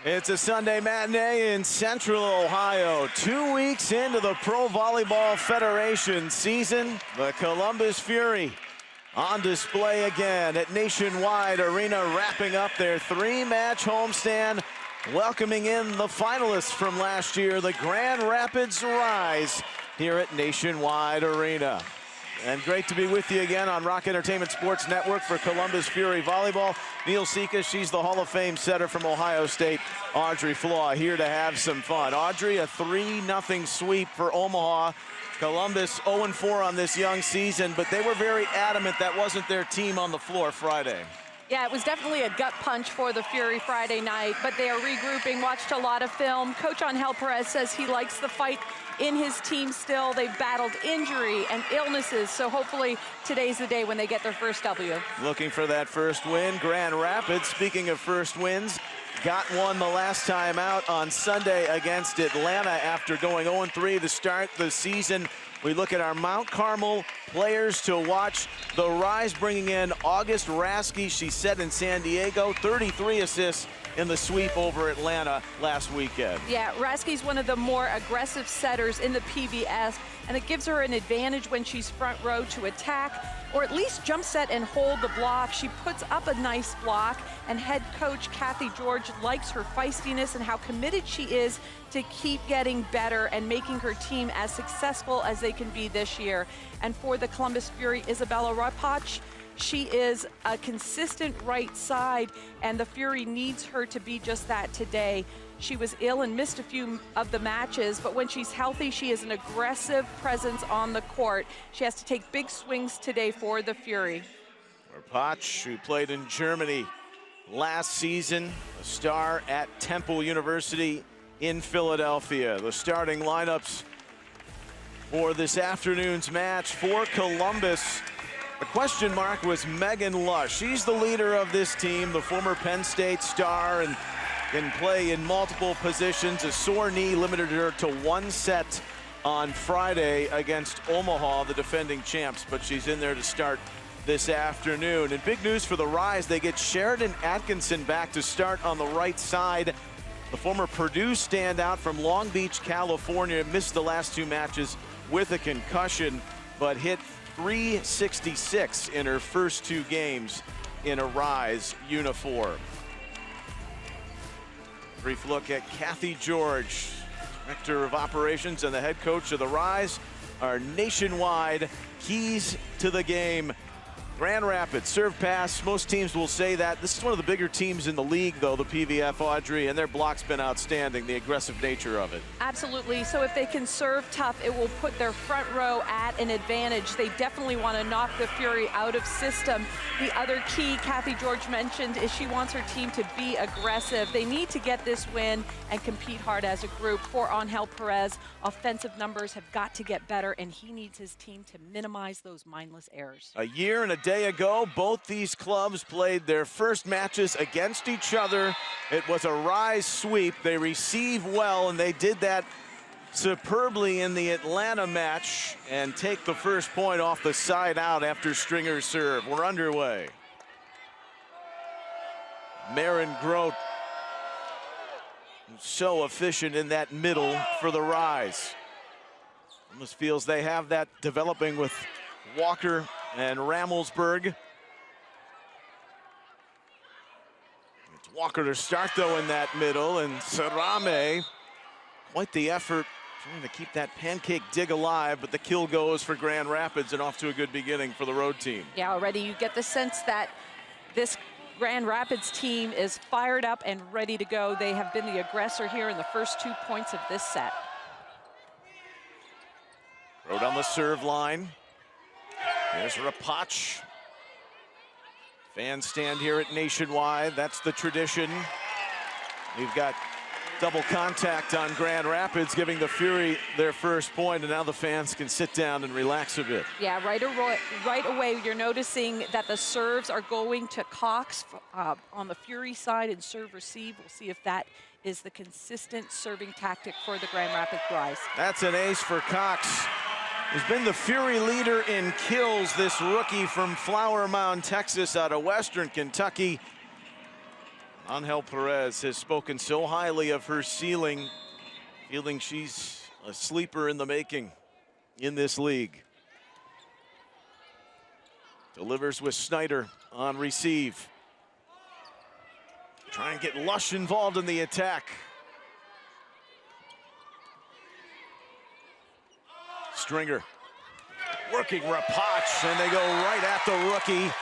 It's a Sunday matinee in Central Ohio. 2 weeks into the Pro Volleyball Federation season, the Columbus Fury on display again at Nationwide Arena, wrapping up their 3-match homestand, welcoming in the finalists from last year, the Grand Rapids Rise, here at Nationwide Arena. And great to be with you again on Rock Entertainment Sports Network for Columbus Fury Volleyball. Neil Sika, she's the Hall of Fame setter from Ohio State. Audrey Flaw here to have some fun. Audrey, a 3-0 sweep for Omaha. Columbus 0-4 on this young season, but they were very adamant that wasn't their team on the floor Friday. Yeah, it was definitely a gut punch for the Fury Friday night, but they are regrouping, watched a lot of film. Coach Angel Perez says he likes the fight in his team still. They've battled injury and illnesses, so hopefully today's the day when they get their first W. Looking for that first win. Grand Rapids, speaking of first wins, got one the last time out on Sunday against Atlanta after going 0-3 to start the season. We look at our Mount Carmel players to watch. The Rise bringing in August Rasky. She set in San Diego, 33 assists in the sweep over Atlanta last weekend. Yeah, Rasky's one of the more aggressive setters in the PVF, and it gives her an advantage when she's front row to attack, or at least jump set and hold the block. She puts up a nice block, and head coach Kathy George likes her feistiness and how committed she is to keep getting better and making her team as successful as they can be this year. And for the Columbus Fury, Isabella Rapach, she is a consistent right side, and the Fury needs her to be just that today. She was ill and missed a few of the matches, but when she's healthy, she is an aggressive presence on the court. She has to take big swings today for the Fury. Rapach, who played in Germany last season, a star at Temple University in Philadelphia. The starting lineups for this afternoon's match for Columbus. The question mark was Megan Lush. She's the leader of this team, the former Penn State star, and can play in multiple positions. A sore knee limited her to 1 set on Friday against Omaha, the defending champs, but she's in there to start this afternoon. And big news for the Rise, they get Sheridan Atkinson back to start on the right side. The former Purdue standout from Long Beach, California, missed the last 2 matches with a concussion, but hit .366 in her first 2 games in a Rise uniform. Brief look at Kathy George, Director of Operations and the head coach of the Rise. Our nationwide keys to the game. Grand Rapids, serve pass, most teams will say that. This is one of the bigger teams in the league, though, the PVF, Audrey, and their block's been outstanding, the aggressive nature of it. Absolutely, so if they can serve tough, it will put their front row at an advantage. They definitely want to knock the Fury out of system. The other key Kathy George mentioned is she wants her team to be aggressive. They need to get this win and compete hard as a group. For Angel Perez, offensive numbers have got to get better, and he needs his team to minimize those mindless errors. A year and a day ago, both these clubs played their first matches against each other. It was a Rise sweep. They receive well, and they did that superbly in the Atlanta match and take the first point off the side out after Stringer's serve. We're underway. Maren Grote, so efficient in that middle for the Rise. Almost feels they have that developing with Walker and Ramelsberg. It's Walker to start, though, in that middle, and Sarame, quite the effort trying to keep that pancake dig alive, but the kill goes for Grand Rapids, and off to a good beginning for the road team. Yeah, already you get the sense that this Grand Rapids team is fired up and ready to go. They have been the aggressor here in the first 2 points of this set. Grote on the serve line. Here's Rapach. Fans stand here at Nationwide. That's the tradition. We've got double contact on Grand Rapids, giving the Fury their first point, and now the fans can sit down and relax a bit. Yeah, right away you're noticing that the serves are going to Cox on the Fury side and serve receive. We'll see if that is the consistent serving tactic for the Grand Rapids Rise. That's an ace for Cox. He's been the Fury leader in kills, this rookie from Flower Mound, Texas, out of Western Kentucky. Angel Perez has spoken so highly of her ceiling, feeling she's a sleeper in the making in this league. Delivers with Snyder on receive. Try and get Lush involved in the attack. Stringer working Rapach, and they go right at the rookie.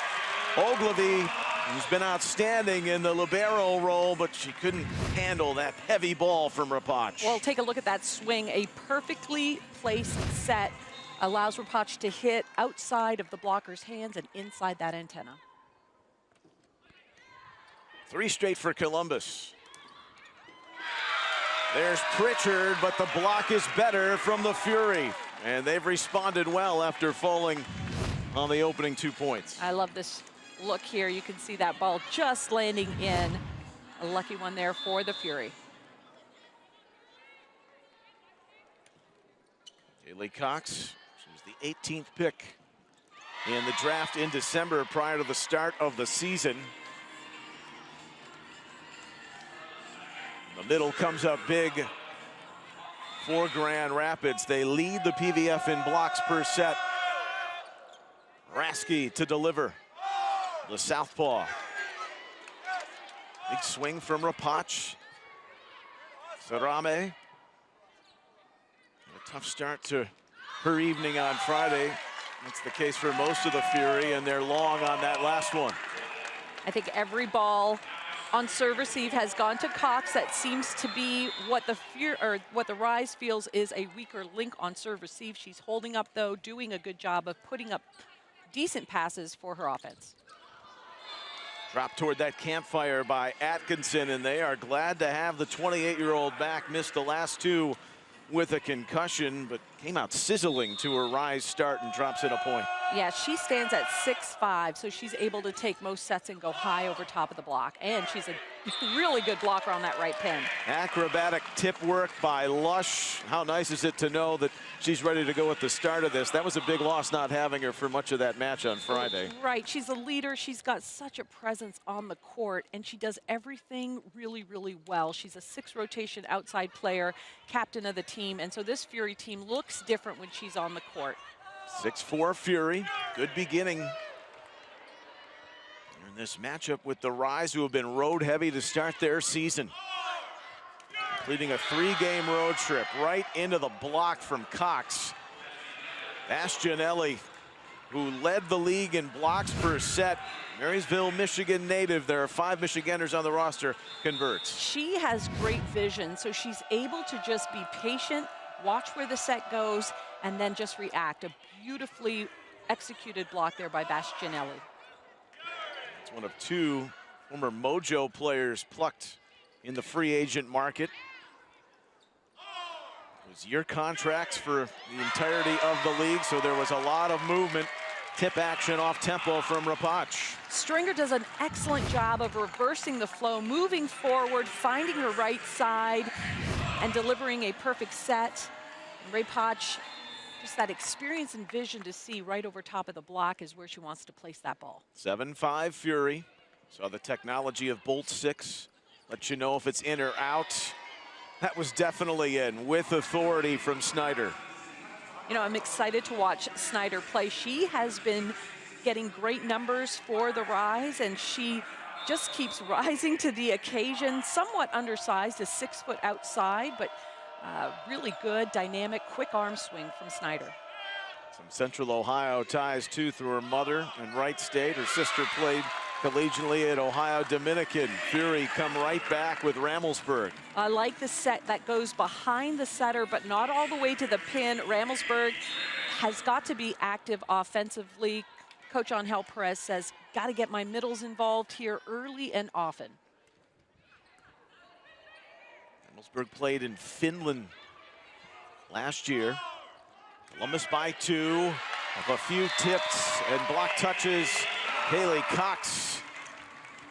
Ogilvy, who's been outstanding in the libero role, but she couldn't handle that heavy ball from Rapach. Well, take a look at that swing. A perfectly placed set allows Rapach to hit outside of the blocker's hands and inside that antenna. 3 straight for Columbus. There's Pritchard, but the block is better from the Fury. And they've responded well after falling on the opening 2 points. I love this look here. You can see that ball just landing in. A lucky one there for the Fury. Kaylee Cox, she was the 18th pick in the draft in December prior to the start of the season. The middle comes up big for Grand Rapids. They lead the PVF in blocks per set. Rasky to deliver. The southpaw. Big swing from Rapach. Sarame. A tough start to her evening on Friday. That's the case for most of the Fury, and they're long on that last one. I think every ball on serve receive has gone to Cox. That seems to be what the Rise feels is a weaker link on serve receive. She's holding up though, doing a good job of putting up decent passes for her offense. Drop toward that campfire by Atkinson, and they are glad to have the 28-year-old back. Missed the last 2 with a concussion, but came out sizzling to her Rise start and drops in a point. Yeah, she stands at 6'5", so she's able to take most sets and go high over top of the block. And she's a really good blocker on that right pin. Acrobatic tip work by Lush. How nice is it to know that she's ready to go at the start of this? That was a big loss not having her for much of that match on Friday. Right, she's a leader. She's got such a presence on the court, and she does everything really, really well. She's a 6-rotation outside player, captain of the team, and so this Fury team looks different when she's on the court. 6'4" Fury, good beginning. In this matchup with the Rise, who have been road heavy to start their season. Completing a 3-game road trip right into the block from Cox. Bastianelli, who led the league in blocks per set. Marysville, Michigan native. There are 5 Michiganders on the roster, converts. She has great vision, so she's able to just be patient, watch where the set goes, and then just react. A beautifully executed block there by Bastianelli. It's one of 2 former Mojo players plucked in the free agent market. It was year contracts for the entirety of the league, so there was a lot of movement. Tip action off tempo from Rapach. Stringer does an excellent job of reversing the flow, moving forward, finding her right side, and delivering a perfect set. Rapach, just that experience and vision to see right over top of the block is where she wants to place that ball. 7-5 Fury. Saw the technology of Bolt 6. Let you know if it's in or out. That was definitely in with authority from Snyder. You know, I'm excited to watch Snyder play. She has been getting great numbers for the Rise, and she just keeps rising to the occasion. Somewhat undersized, a 6 foot outside, but really good, dynamic, quick arm swing from Snyder. Some Central Ohio ties too through her mother in Wright State. Her sister played collegiately at Ohio Dominican. Fury come right back with Ramelsburg. I like the set that goes behind the setter, but not all the way to the pin. Ramelsburg has got to be active offensively. Coach Angel Perez says, got to get my middles involved here early and often. Ramelsburg played in Finland last year. Columbus by 2, with a few tips and block touches. Kaylee Cox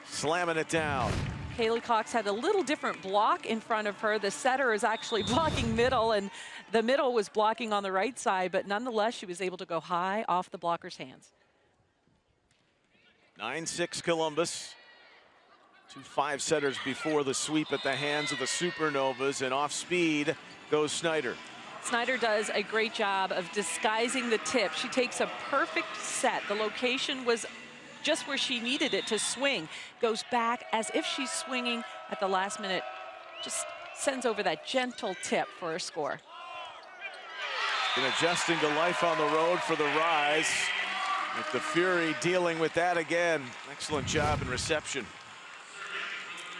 slamming it down. Kaylee Cox had a little different block in front of her. The setter is actually blocking middle, and the middle was blocking on the right side, but nonetheless, she was able to go high off the blocker's hands. 9-6 Columbus. Two 5-setters before the sweep at the hands of the Supernovas, and off speed goes Snyder. Snyder does a great job of disguising the tip. She takes a perfect set. The location was just where she needed it to swing. Goes back as if she's swinging at the last minute. Just sends over that gentle tip for a score. Been adjusting to life on the road for the Rise. With the Fury dealing with that again. Excellent job in reception.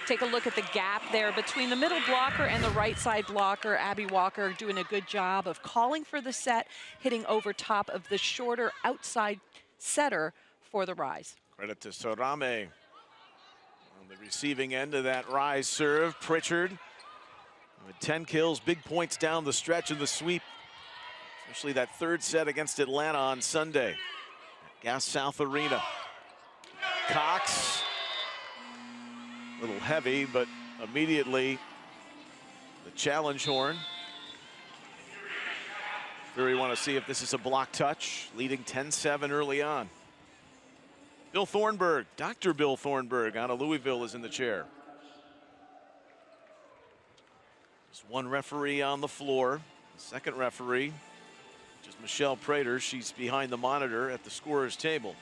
Take a look at the gap there between the middle blocker and the right side blocker. Abby Walker doing a good job of calling for the set, hitting over top of the shorter outside setter for the Rise. Credit to Sorame on the receiving end of that Rise serve. Pritchard with 10 kills, big points down the stretch of the sweep, especially that third set against Atlanta on Sunday at Gas South Arena. Cox, a little heavy, but immediately the challenge horn. Fury want to see if this is a block touch, leading 10-7 early on. Bill Thornburg, Dr. Bill Thornburg out of Louisville is in the chair. Just one referee on the floor. The second referee, which is Michelle Prater. She's behind the monitor at the scorer's table.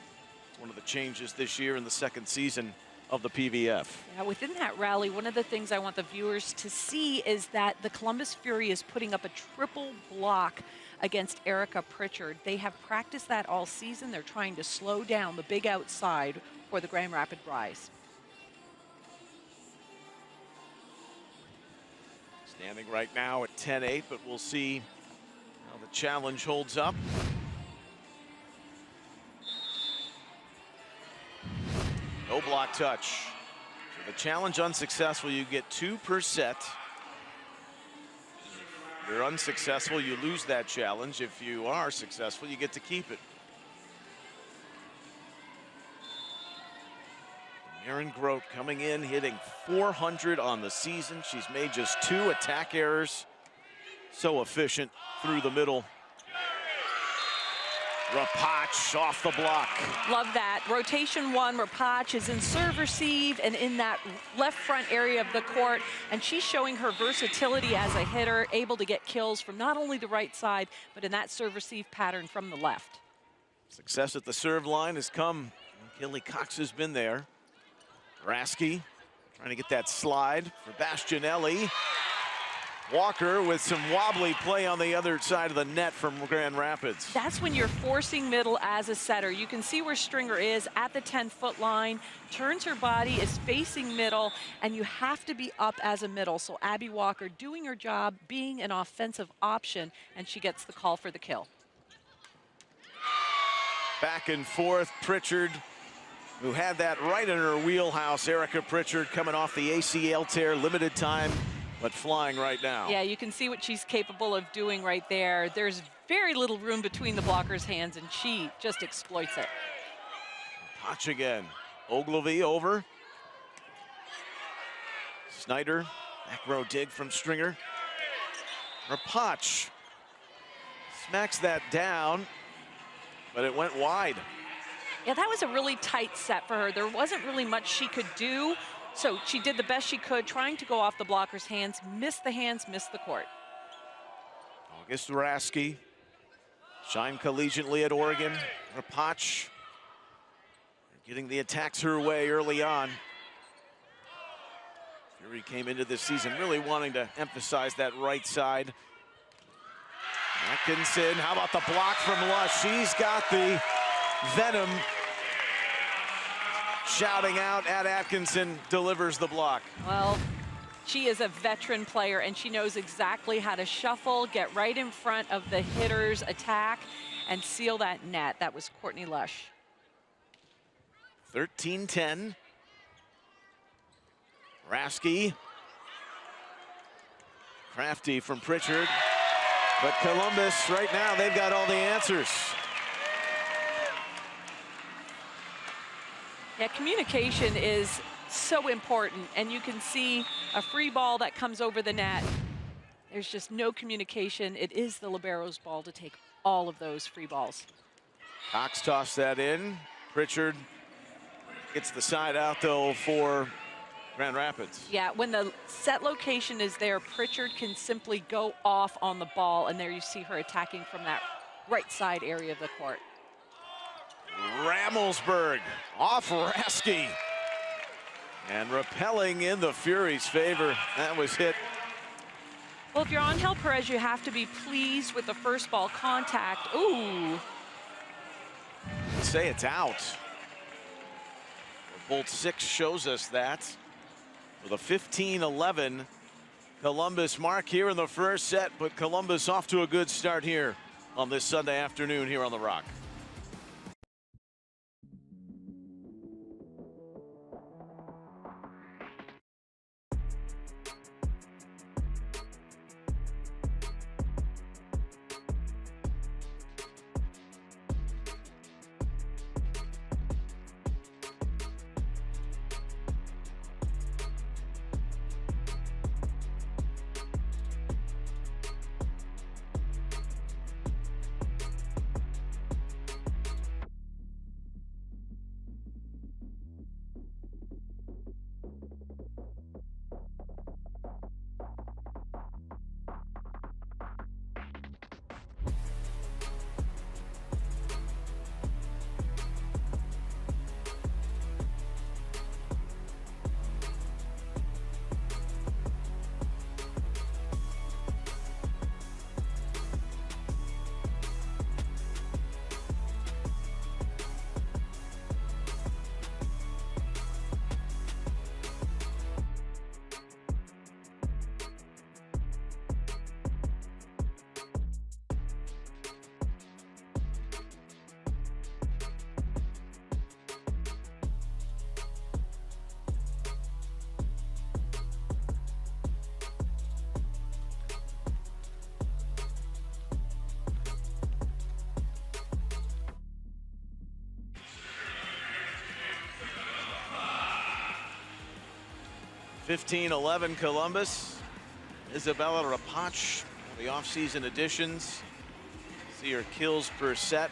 It's one of the changes this year in the second season of the PVF. Yeah, within that rally, one of the things I want the viewers to see is that the Columbus Fury is putting up a triple block against Erica Pritchard. They have practiced that all season. They're trying to slow down the big outside for the Grand Rapid Rise. Standing right now at 10-8, but we'll see how the challenge holds up. No block touch. So the challenge unsuccessful, you get 2 per set. If you're unsuccessful, you lose that challenge. If you are successful, you get to keep it. Erin Grote coming in, hitting .400 on the season. She's made just 2 attack errors. So efficient through the middle. Rapach off the block. Love that. Rotation 1, Rapach is in serve receive and in that left front area of the court. And she's showing her versatility as a hitter, able to get kills from not only the right side, but in that serve receive pattern from the left. Success at the serve line has come. Kelly Cox has been there. Rasky trying to get that slide for Bastianelli. Walker with some wobbly play on the other side of the net from Grand Rapids. That's when you're forcing middle as a setter. You can see where Stringer is at the 10-foot line, turns her body, is facing middle, and you have to be up as a middle. So Abby Walker doing her job, being an offensive option, and she gets the call for the kill. Back and forth, Pritchard, who had that right in her wheelhouse. Erica Pritchard coming off the ACL tear, limited time, but flying right now. Yeah, you can see what she's capable of doing right there. There's very little room between the blocker's hands, and she just exploits it. Potch again. Ogilvy over. Snyder, back row dig from Stringer. Rapach smacks that down, but it went wide. Yeah, that was a really tight set for her. There wasn't really much she could do. So she did the best she could, trying to go off the blocker's hands, missed the hands, missed the court. August Rasky, shined collegiately at Oregon. Rapach getting the attacks her way early on. Fury came into this season really wanting to emphasize that right side. Atkinson, how about the block from Lush? She's got the venom. Shouting out at Atkinson, delivers the block. Well, she is a veteran player, and she knows exactly how to shuffle, get right in front of the hitter's attack, and seal that net. That was Courtney Lush. 13-10. Rasky. Crafty from Pritchard. But Columbus, right now, they've got all the answers. Yeah, communication is so important, and you can see a free ball that comes over the net. There's just no communication. It is the libero's ball to take all of those free balls. Cox tossed that in. Pritchard gets the side out, though, for Grand Rapids. Yeah, when the set location is there, Pritchard can simply go off on the ball, and there you see her attacking from that right side area of the court. Ramelsberg off Rasky. And repelling in the Fury's favor. That was hit. Well, if you're Angel Perez, you have to be pleased with the first ball contact. Ooh. Say it's out. Bolt 6 shows us that. With a 15-11 Columbus mark here in the first set, but Columbus off to a good start here on this Sunday afternoon here on the Rock. (15-11) Columbus. Isabella Rapach, the offseason additions. See her kills per set.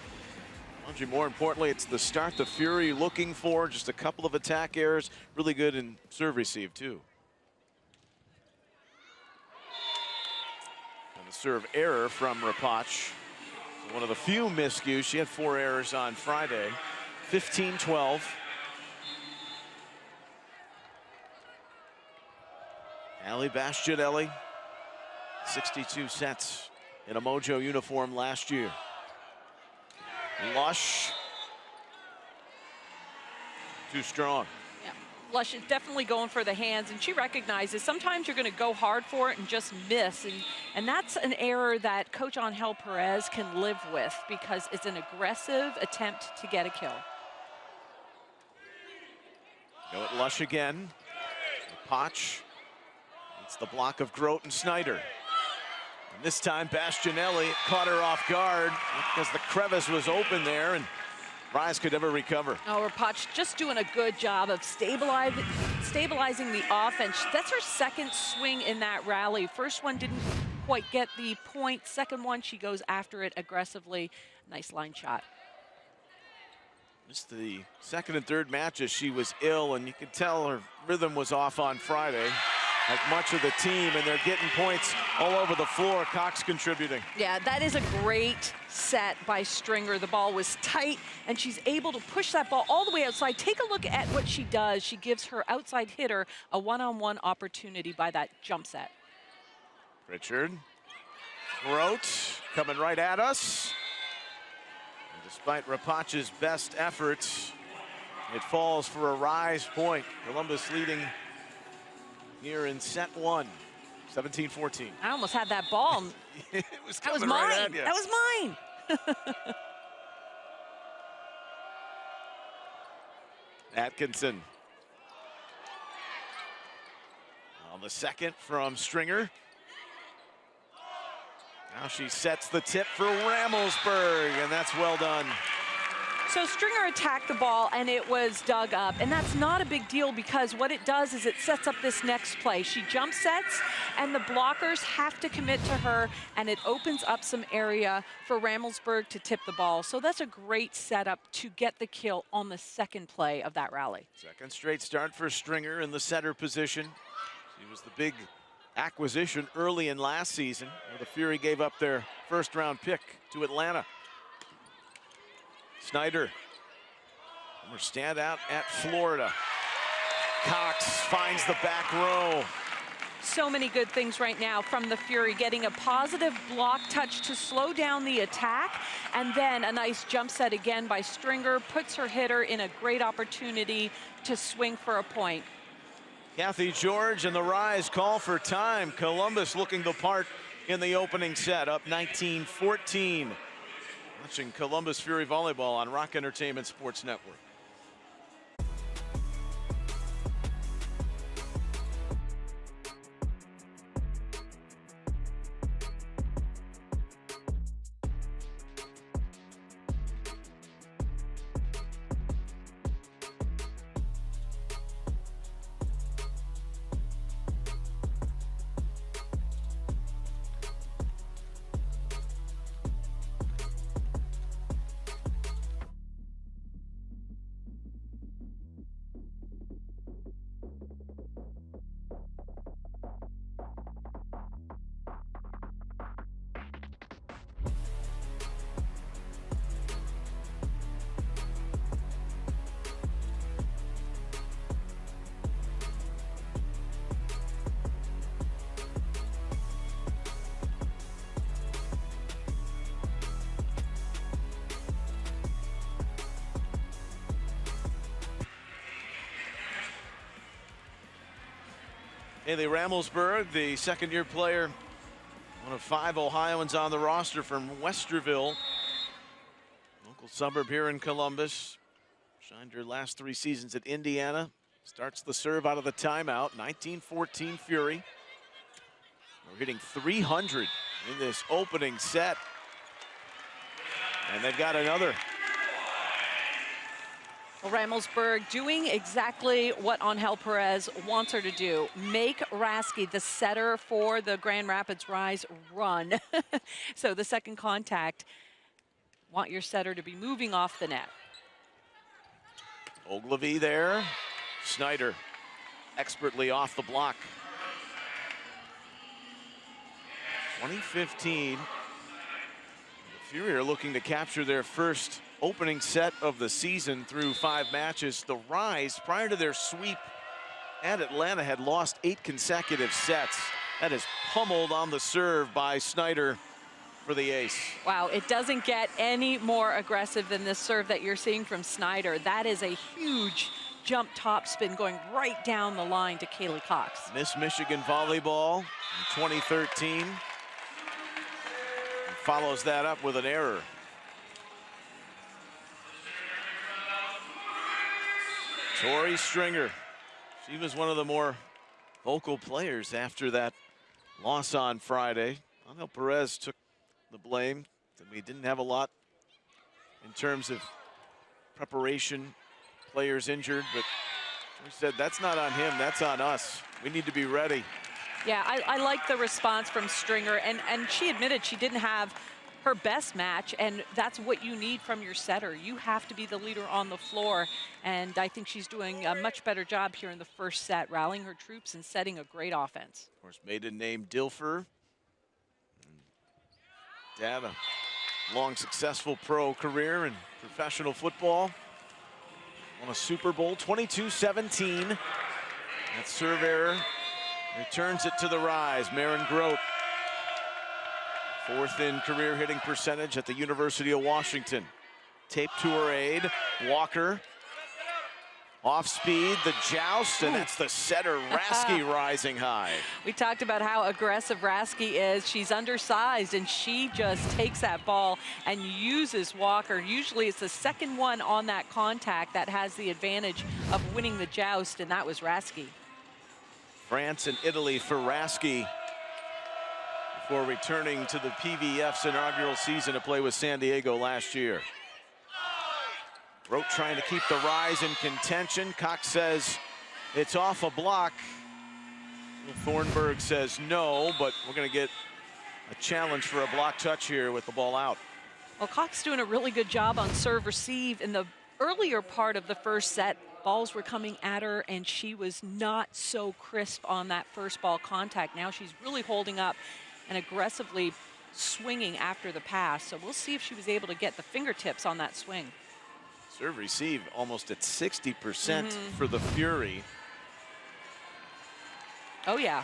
Andre, more importantly, it's the start the Fury looking for. Just a couple of attack errors. Really good in serve receive, too. And the serve error from Rapach. One of the few miscues. She had 4 errors on Friday. 15-12. Ali Bastianelli, 62 sets in a Mojo uniform last year. Lush, too strong. Yeah. Lush is definitely going for the hands, and she recognizes sometimes you're going to go hard for it and just miss, and that's an error that Coach Angel Perez can live with because it's an aggressive attempt to get a kill. Go at Lush again. Potch. It's the block of Grote and Snyder. And this time Bastianelli caught her off guard because the crevice was open there and Rise could never recover. Oh, Rapach just doing a good job of stabilizing the offense. That's her second swing in that rally. First one didn't quite get the point. Second one, she goes after it aggressively. Nice line shot. Just the second and third matches, she was ill, and you could tell her rhythm was off on Friday. Like much of the team, and they're getting points all over the floor. Cox contributing. Yeah, that is a great set by Stringer. The ball was tight, and she's able to push that ball all the way outside. Take a look at what she does. She gives her outside hitter a one-on-one opportunity by that jump set. Pritchard. Grote coming right at us. And despite Rapach's best efforts, it falls for a Rise point. Columbus leading here in set 1, 17-14. I almost had that ball. It was that was coming mine. right at you. That was mine. Atkinson. On the second from Stringer. Now she sets the tip for Ramelsberg, and that's well done. So Stringer attacked the ball and it was dug up, and that's not a big deal because what it does is it sets up this next play. She jump sets and the blockers have to commit to her, and it opens up some area for Ramelsburg to tip the ball. So that's a great setup to get the kill on the second play of that rally. Second straight start for Stringer in the center position. She was the big acquisition early in last season, where the Fury gave up their first-round pick to Atlanta. Snyder, former standout at Florida. Cox finds the back row. So many good things right now from the Fury, getting a positive block touch to slow down the attack, and then a nice jump set again by Stringer puts her hitter in a great opportunity to swing for a point. Kathy George and the Rise call for time. Columbus looking the part in the opening set, up 19-14. Watching Columbus Fury Volleyball on Rock Entertainment Sports Network. Haley Ramelsburg, the second-year player, one of 5 Ohioans on the roster from Westerville, local suburb here in Columbus. Shined her last 3 seasons at Indiana. Starts the serve out of the timeout. 19-14 Fury. We're hitting 300 in this opening set. And they've got another. Well, Ramelsburg doing exactly what Angel Perez wants her to do. Make Rasky, the setter for the Grand Rapids Rise, run. So the second contact, want your setter to be moving off the net. Ogilvy there. Snyder expertly off the block. 2015. The Fury are looking to capture their first opening set of the season through 5 matches. The Rise, prior to their sweep at Atlanta, had lost 8 consecutive sets. That is pummeled on the serve by Snyder for the ace. Wow, it doesn't get any more aggressive than this serve that you're seeing from Snyder. That is a huge jump top spin going right down the line to Kaylee Cox. Miss Michigan Volleyball in 2013. And follows that up with an error. Tori Stringer, she was one of the more vocal players after that loss on Friday. Angel Perez took the blame. We didn't have a lot in terms of preparation, players injured, but we said that's not on him, that's on us. We need to be ready. Yeah, I like the response from Stringer, and she admitted she didn't have her best match, and that's what you need from your setter. You have to be the leader on the floor, and I think she's doing a much better job here in the first set, rallying her troops and setting a great offense. Of course, maiden name Dilfer. Dad, a long successful pro career in professional football. Won a Super Bowl, 22-17. That serve error returns it to the Rise. Maren Grote, 4th in career hitting percentage at the University of Washington. Tape to her aid. Walker. Off speed, the joust, and that's the setter, Rasky, rising high. We talked about how aggressive Rasky is. She's undersized, and she just takes that ball and uses Walker. Usually it's the second one on that contact that has the advantage of winning the joust, and that was Rasky. France and Italy for Rasky before returning to the PVF's inaugural season to play with San Diego last year. Rote trying to keep the Rise in contention. Cox says it's off a block. Thornburg says no, but we're going to get a challenge for a block touch here with the ball out. Well, Cox doing a really good job on serve receive. In the earlier part of the first set, balls were coming at her, and she was not so crisp on that first ball contact. Now she's really holding up and aggressively swinging after the pass. So we'll see if she was able to get the fingertips on that swing. Serve receive almost at 60% for the Fury. Oh, yeah.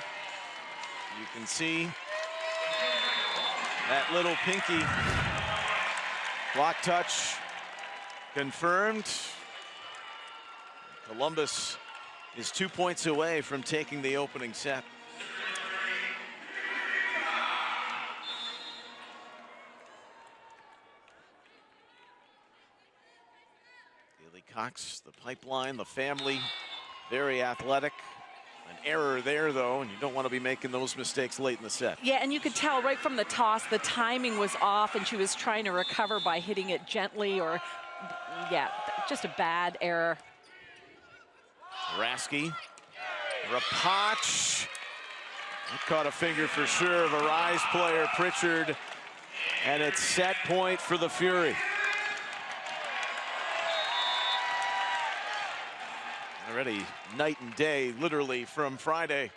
You can see that little pinky block touch confirmed. Columbus is 2 points away from taking the opening set. Haley Cox, the pipeline, the family, very athletic. An error there, though, and you don't want to be making those mistakes late in the set. Yeah, and you could tell right from the toss, the timing was off, and she was trying to recover by hitting it gently, or, yeah, just a bad error. Rasky, Rapach, caught a finger for sure of a Rise player, Pritchard, and it's set point for the Fury. Already night and day, literally, from Friday.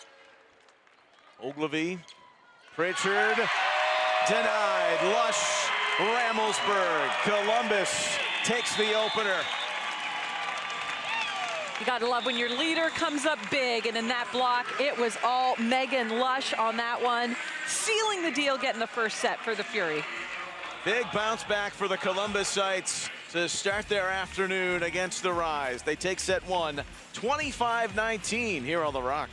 Ogilvy, Pritchard, denied. Lush, Ramelsburg. Columbus takes the opener. You gotta love when your leader comes up big, and in that block, it was all Megan Lush on that one, sealing the deal, getting the first set for the Fury. Big bounce back for the Columbusites to start their afternoon against the Rise. They take set one, 25-19 here on The Rock.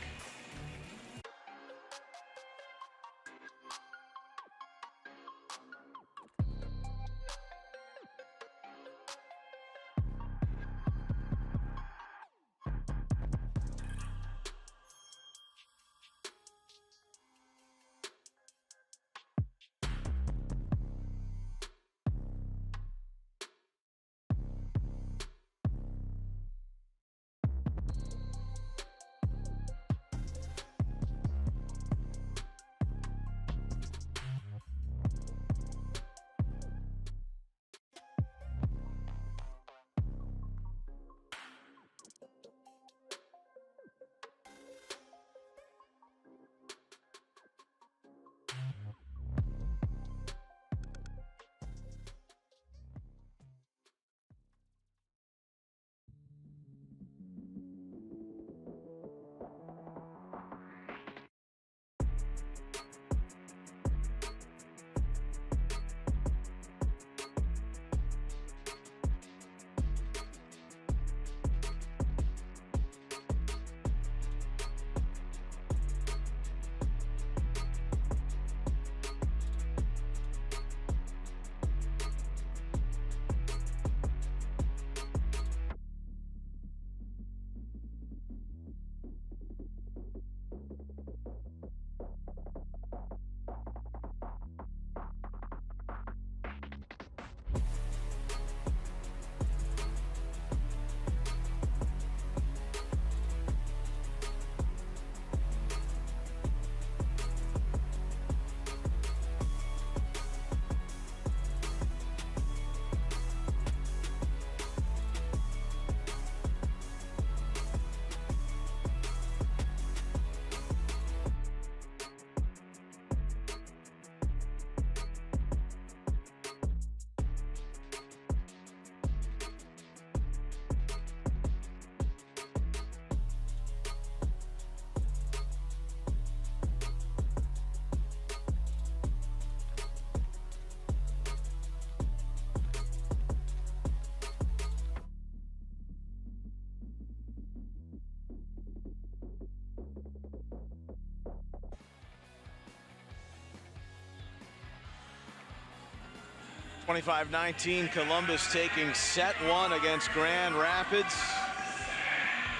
(25-19), Columbus taking set one against Grand Rapids.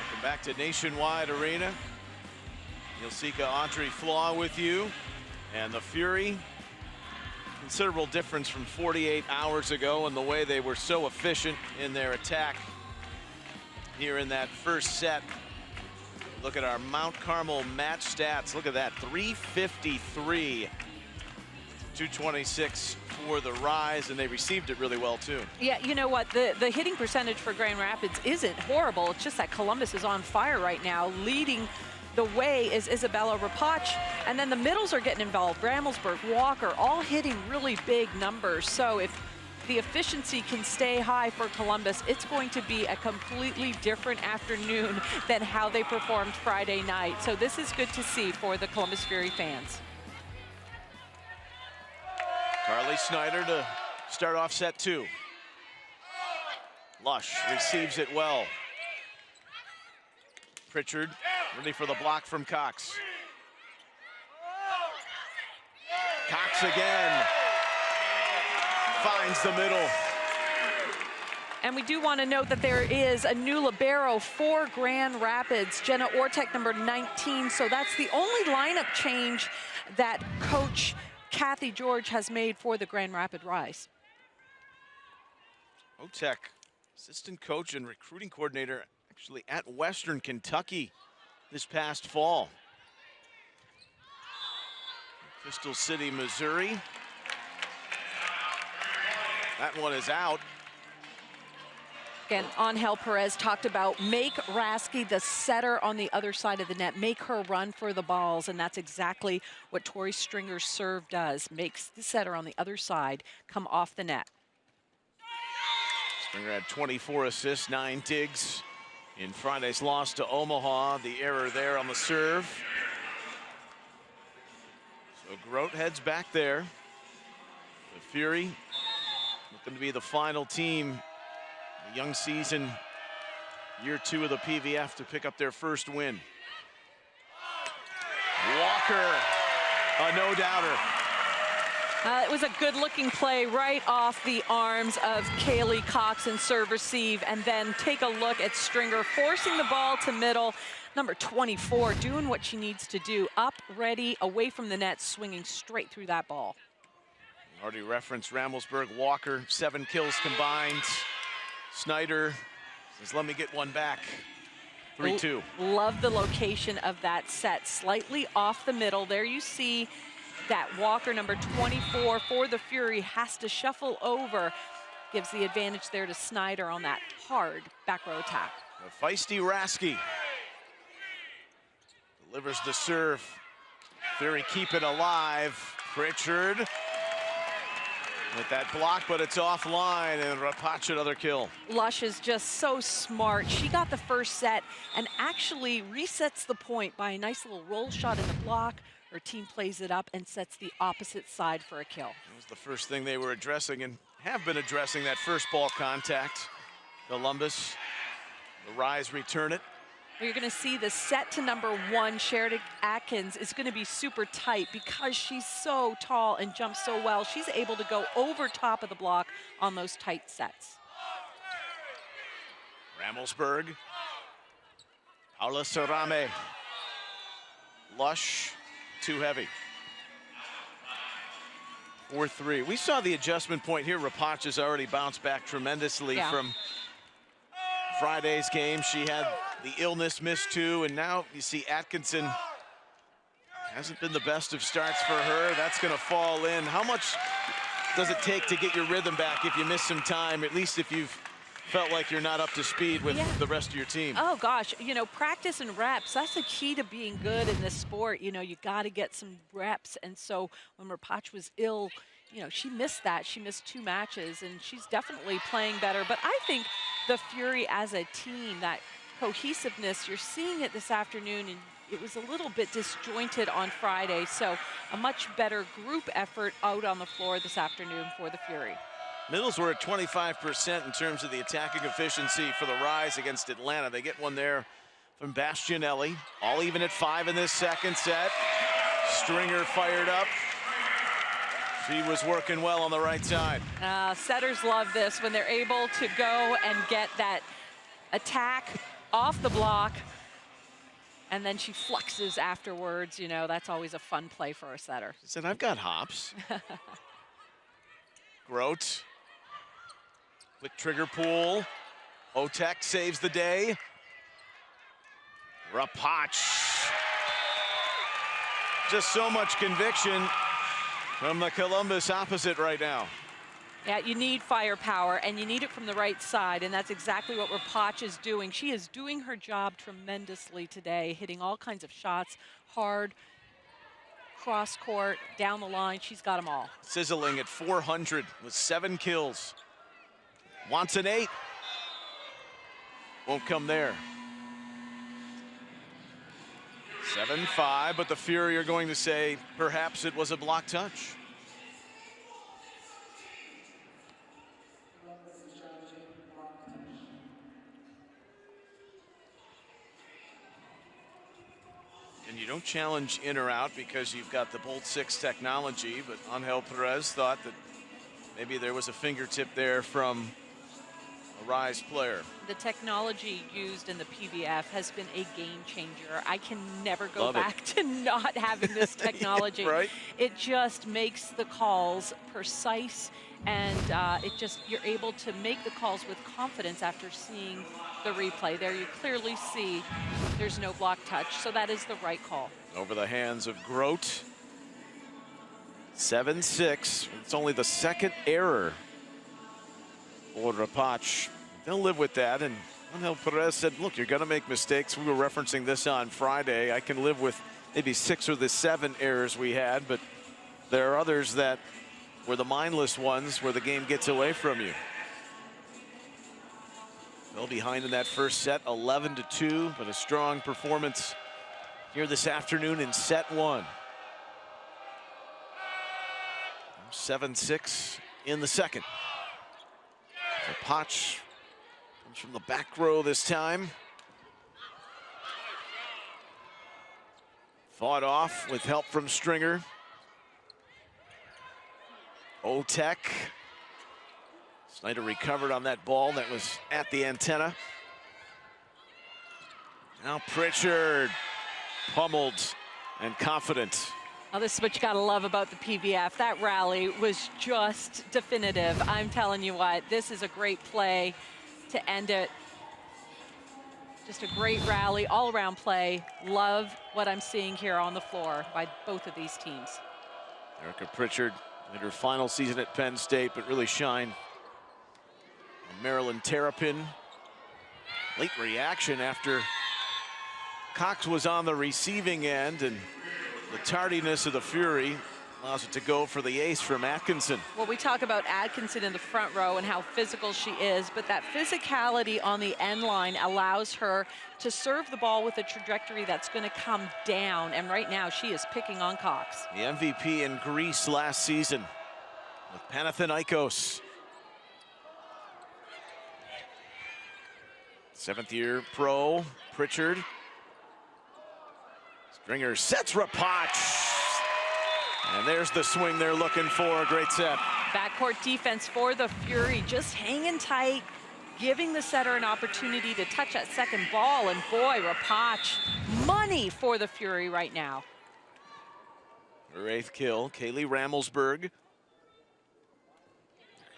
Welcome back to Nationwide Arena. Yelsika Autry-Flaw with you. And the Fury Considerable difference from 48 hours ago and the way they were so efficient in their attack here in that first set. Look at our Mount Carmel match stats. Look at that, 353, 226 for the Rise, and they received it really well too. Yeah, you know what, the hitting percentage for Grand Rapids isn't horrible. It's just that Columbus is on fire right now. Leading the way is Isabella Rapach, and then the middles are getting involved. Ramelsburg, Walker, all hitting really big numbers. So if the efficiency can stay high for Columbus, it's going to be a completely different afternoon than how they performed Friday night. So this is good to see for the Columbus Fury fans. Carly Snyder to start off set 2. Lush receives it well. Pritchard ready for the block from Cox. Cox again. Finds the middle. And we do want to note that there is a new libero for Grand Rapids, Jenna Ortek, number 19. So that's the only lineup change that Coach Kathy George has made for the Grand Rapid Rise. Ortek, assistant coach and recruiting coordinator, actually at Western Kentucky this past fall. Crystal City, Missouri. That one is out. Again, Angel Perez talked about make Rasky the setter on the other side of the net, make her run for the balls, and that's exactly what Tori Stringer's serve does, makes the setter on the other side come off the net. Stringer had 24 assists, 9 digs in Friday's loss to Omaha. The error there on the serve. So Grote heads back there. The Fury looking to be the final team, the young season, year 2 of the PVF, to pick up their first win. Walker, a no-doubter. It was a good-looking play right off the arms of Kaylee Cox and serve receive, and then take a look at Stringer forcing the ball to middle. Number 24 doing what she needs to do, up, ready, away from the net, swinging straight through that ball. Already referenced Ramelsburg. Walker, 7 kills combined. Snyder says, let me get one back. 3-2. Love the location of that set, slightly off the middle. There you see that Walker, number 24 for the Fury, has to shuffle over. Gives the advantage there to Snyder on that hard back row attack. A feisty Rasky delivers the serve. Fury keep it alive. Pritchard with that block, but it's offline, and Rapach another kill. Lush is just so smart. She got the first set and actually resets the point by a nice little roll shot in the block. Her team plays it up and sets the opposite side for a kill. That was the first thing they were addressing and have been addressing, that first ball contact. Columbus, the Rise return it. You're going to see the set to number 1, Sheridan Atkins, is going to be super tight because she's so tall and jumps so well. She's able to go over top of the block on those tight sets. Ramelsburg, Paula Sarame. Lush, too heavy. 4-3. We saw the adjustment point here. Rapach has already bounced back tremendously from Friday's game. She had the illness, missed 2, and now you see Atkinson hasn't been the best of starts for her. That's going to fall in. How much does it take to get your rhythm back if you miss some time, at least if you've felt like you're not up to speed with the rest of your team? Oh gosh, you know, practice and reps, that's the key to being good in this sport. You know, you got to get some reps, and so when Rapach was ill, you know, she missed that. She missed 2 matches, and she's definitely playing better. But I think the Fury as a team, that cohesiveness, you're seeing it this afternoon, and it was a little bit disjointed on Friday, so a much better group effort out on the floor this afternoon for the Fury. Middles were at 25% in terms of the attacking efficiency for the Rise against Atlanta. They get one there from Bastianelli. All even at 5 in this second set. Stringer fired up. She was working well on the right side. Setters love this when they're able to go and get that attack off the block, and then she fluxes afterwards. You know, that's always a fun play for a setter. She said, I've got hops. Grote. Quick trigger pull. Otek saves the day. Rapach. Just so much conviction from the Columbus opposite right now. Yeah, you need firepower, and you need it from the right side, and that's exactly what Rapach is doing. She is doing her job tremendously today, hitting all kinds of shots, hard, cross court, down the line. She's got them all. Sizzling at 400 with 7 kills. Wants an 8. Won't come there. 7-5, but the Fury are going to say perhaps it was a block touch. And you don't challenge in or out because you've got the Bolt 6 technology, but Angel Perez thought that maybe there was a fingertip there from a Rise player. The technology used in the PVF has been a game changer. I can never go Love back to not having this technology. Right? It just makes the calls precise, and you're able to make the calls with confidence after seeing the replay. There you clearly see there's no block touch, so that is the right call. Over the hands of Grote. 7-6. It's only the second error for Rapach. They'll live with that, and Angel Perez said, look, you're going to make mistakes. We were referencing this on Friday. I can live with maybe 6 of the 7 errors we had, but there are others that were the mindless ones where the game gets away from you. Well behind in that first set, 11-2, but a strong performance here this afternoon in set 1. 7-6 in the second. Rapach comes from the back row this time. Fought off with help from Stringer. Otek. Snyder recovered on that ball that was at the antenna. Now Pritchard, pummeled and confident. Oh, this is what you got to love about the PVF. That rally was just definitive. I'm telling you what, this is a great play to end it. Just a great rally, all-around play. Love what I'm seeing here on the floor by both of these teams. Erica Pritchard in her final season at Penn State, but really shined on Maryland Terrapin. Late reaction after Cox was on the receiving end, and the tardiness of the Fury allows it to go for the ace from Atkinson. Well, we talk about Atkinson in the front row and how physical she is, but that physicality on the end line allows her to serve the ball with a trajectory that's going to come down, and right now she is picking on Cox. The MVP in Greece last season with Panathinaikos. 7th-year pro, Pritchard. Stringer sets Rapach. And there's the swing they're looking for. A great set. Backcourt defense for the Fury, just hanging tight, giving the setter an opportunity to touch that second ball. And boy, Rapach, money for the Fury right now. Her 8th kill, Kaylee Ramelsberg.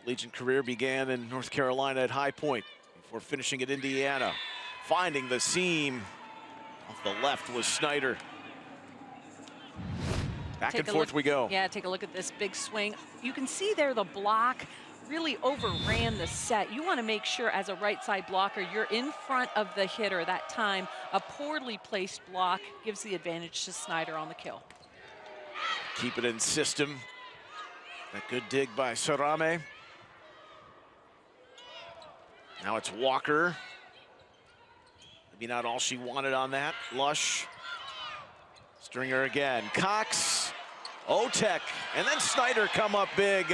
Collegiate career began in North Carolina at High Point before finishing at Indiana. Finding the seam off the left was Snyder. Back and forth we go. Yeah, take a look at this big swing. You can see there the block really overran the set. You want to make sure as a right side blocker, you're in front of the hitter. That time, a poorly placed block gives the advantage to Snyder on the kill. Keep it in system. That good dig by Sarame. Now it's Walker. Maybe not all she wanted on that. Lush. Stringer again. Cox. Otek. And then Snyder come up big.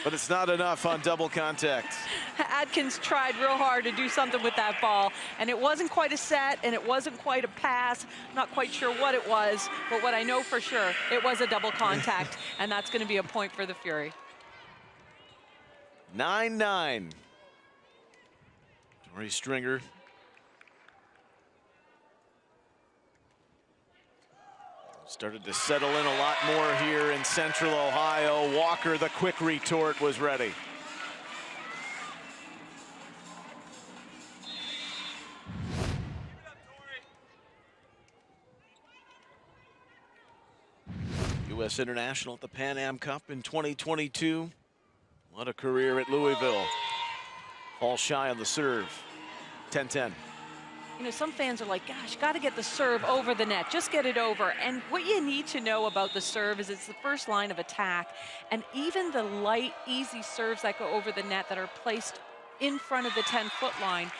But it's not enough on double contact. Adkins tried real hard to do something with that ball, and it wasn't quite a set, and it wasn't quite a pass. I'm not quite sure what it was, but what I know for sure, it was a double contact, and that's going to be a point for the Fury. 9-9. Tori Stringer. Started to settle in a lot more here in Central Ohio. Walker, the quick retort, was ready. U.S. International at the Pan Am Cup in 2022. What a career at Louisville. All shy on the serve. 10-10. You know, some fans are like, gosh, got to get the serve over the net. Just get it over. And what you need to know about the serve is it's the first line of attack. And even the light, easy serves that go over the net that are placed in front of the 10-foot line,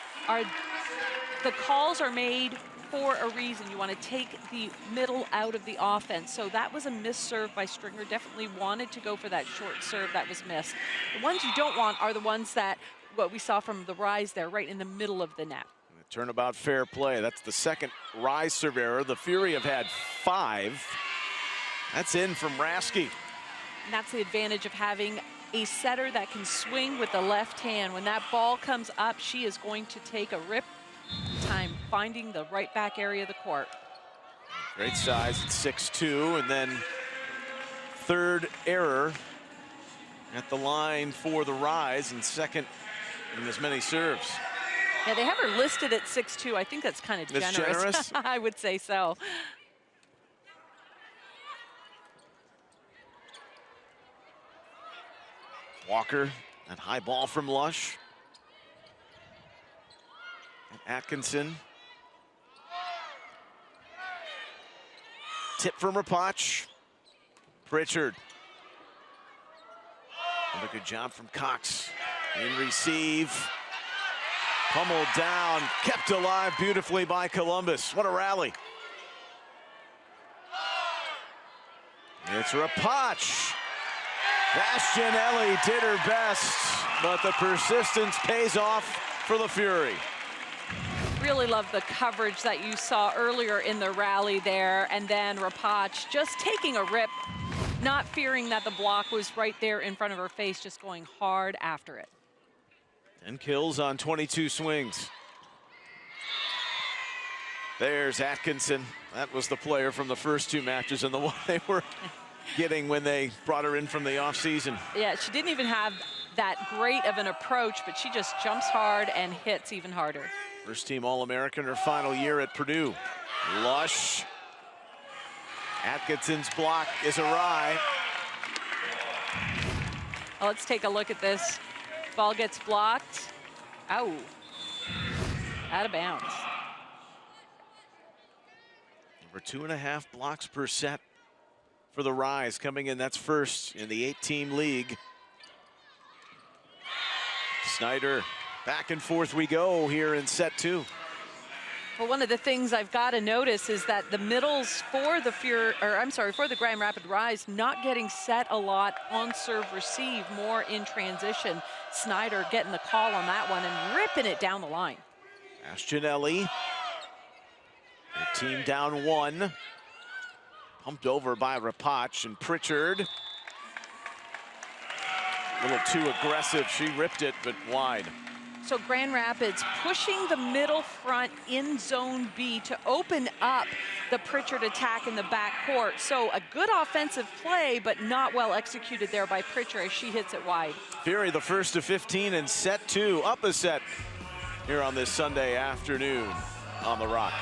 the calls are made for a reason. You want to take the middle out of the offense. So that was a missed serve by Stringer. Definitely wanted to go for that short serve that was missed. The ones you don't want are the ones that, what we saw from the Rise there, right in the middle of the net. Turnabout fair play. That's the second Rise serve error. The Fury have had 5. That's in from Rasky. And that's the advantage of having a setter that can swing with the left hand. When that ball comes up, she is going to take a rip time finding the right back area of the court. Great size at 6'2", and then third error at the line for the Rise, and second in as many serves. Yeah, they have her listed at 6'2". I think that's kind of generous. Generous? I would say so. Walker, that high ball from Lush. And Atkinson. Tip from Rapach. Pritchard. And a good job from Cox. In receive. Pummeled down, kept alive beautifully by Columbus. What a rally. It's Rapach. Bastianelli did her best, but the persistence pays off for the Fury. Really love the coverage that you saw earlier in the rally there, and then Rapach just taking a rip, not fearing that the block was right there in front of her face, just going hard after it. 10 kills on 22 swings. There's Atkinson. That was the player from the first 2 matches and the one they were getting when they brought her in from the offseason. Yeah, she didn't even have that great of an approach, but she just jumps hard and hits even harder. First team All-American her final year at Purdue. Lush. Atkinson's block is awry. Well, let's take a look at this. Ball gets blocked. Ow. Out of bounds. Over 2.5 blocks per set for the Rise, coming in. That's first in the 8-team league. Snyder, back and forth we go here in set 2. Well, one of the things I've got to notice is that the middles for the for the Grand Rapids Rise not getting set a lot on serve receive, more in transition. Snyder getting the call on that one and ripping it down the line. Bastianelli, the team down 1. Pumped over by Rapach, and Pritchard. A little too aggressive. She ripped it, but wide. So Grand Rapids pushing the middle front in zone B to open up the Pritchard attack in the backcourt. So a good offensive play, but not well executed there by Pritchard as she hits it wide. Fury the first of 15 in set 2, up a set here on this Sunday afternoon on the Rock.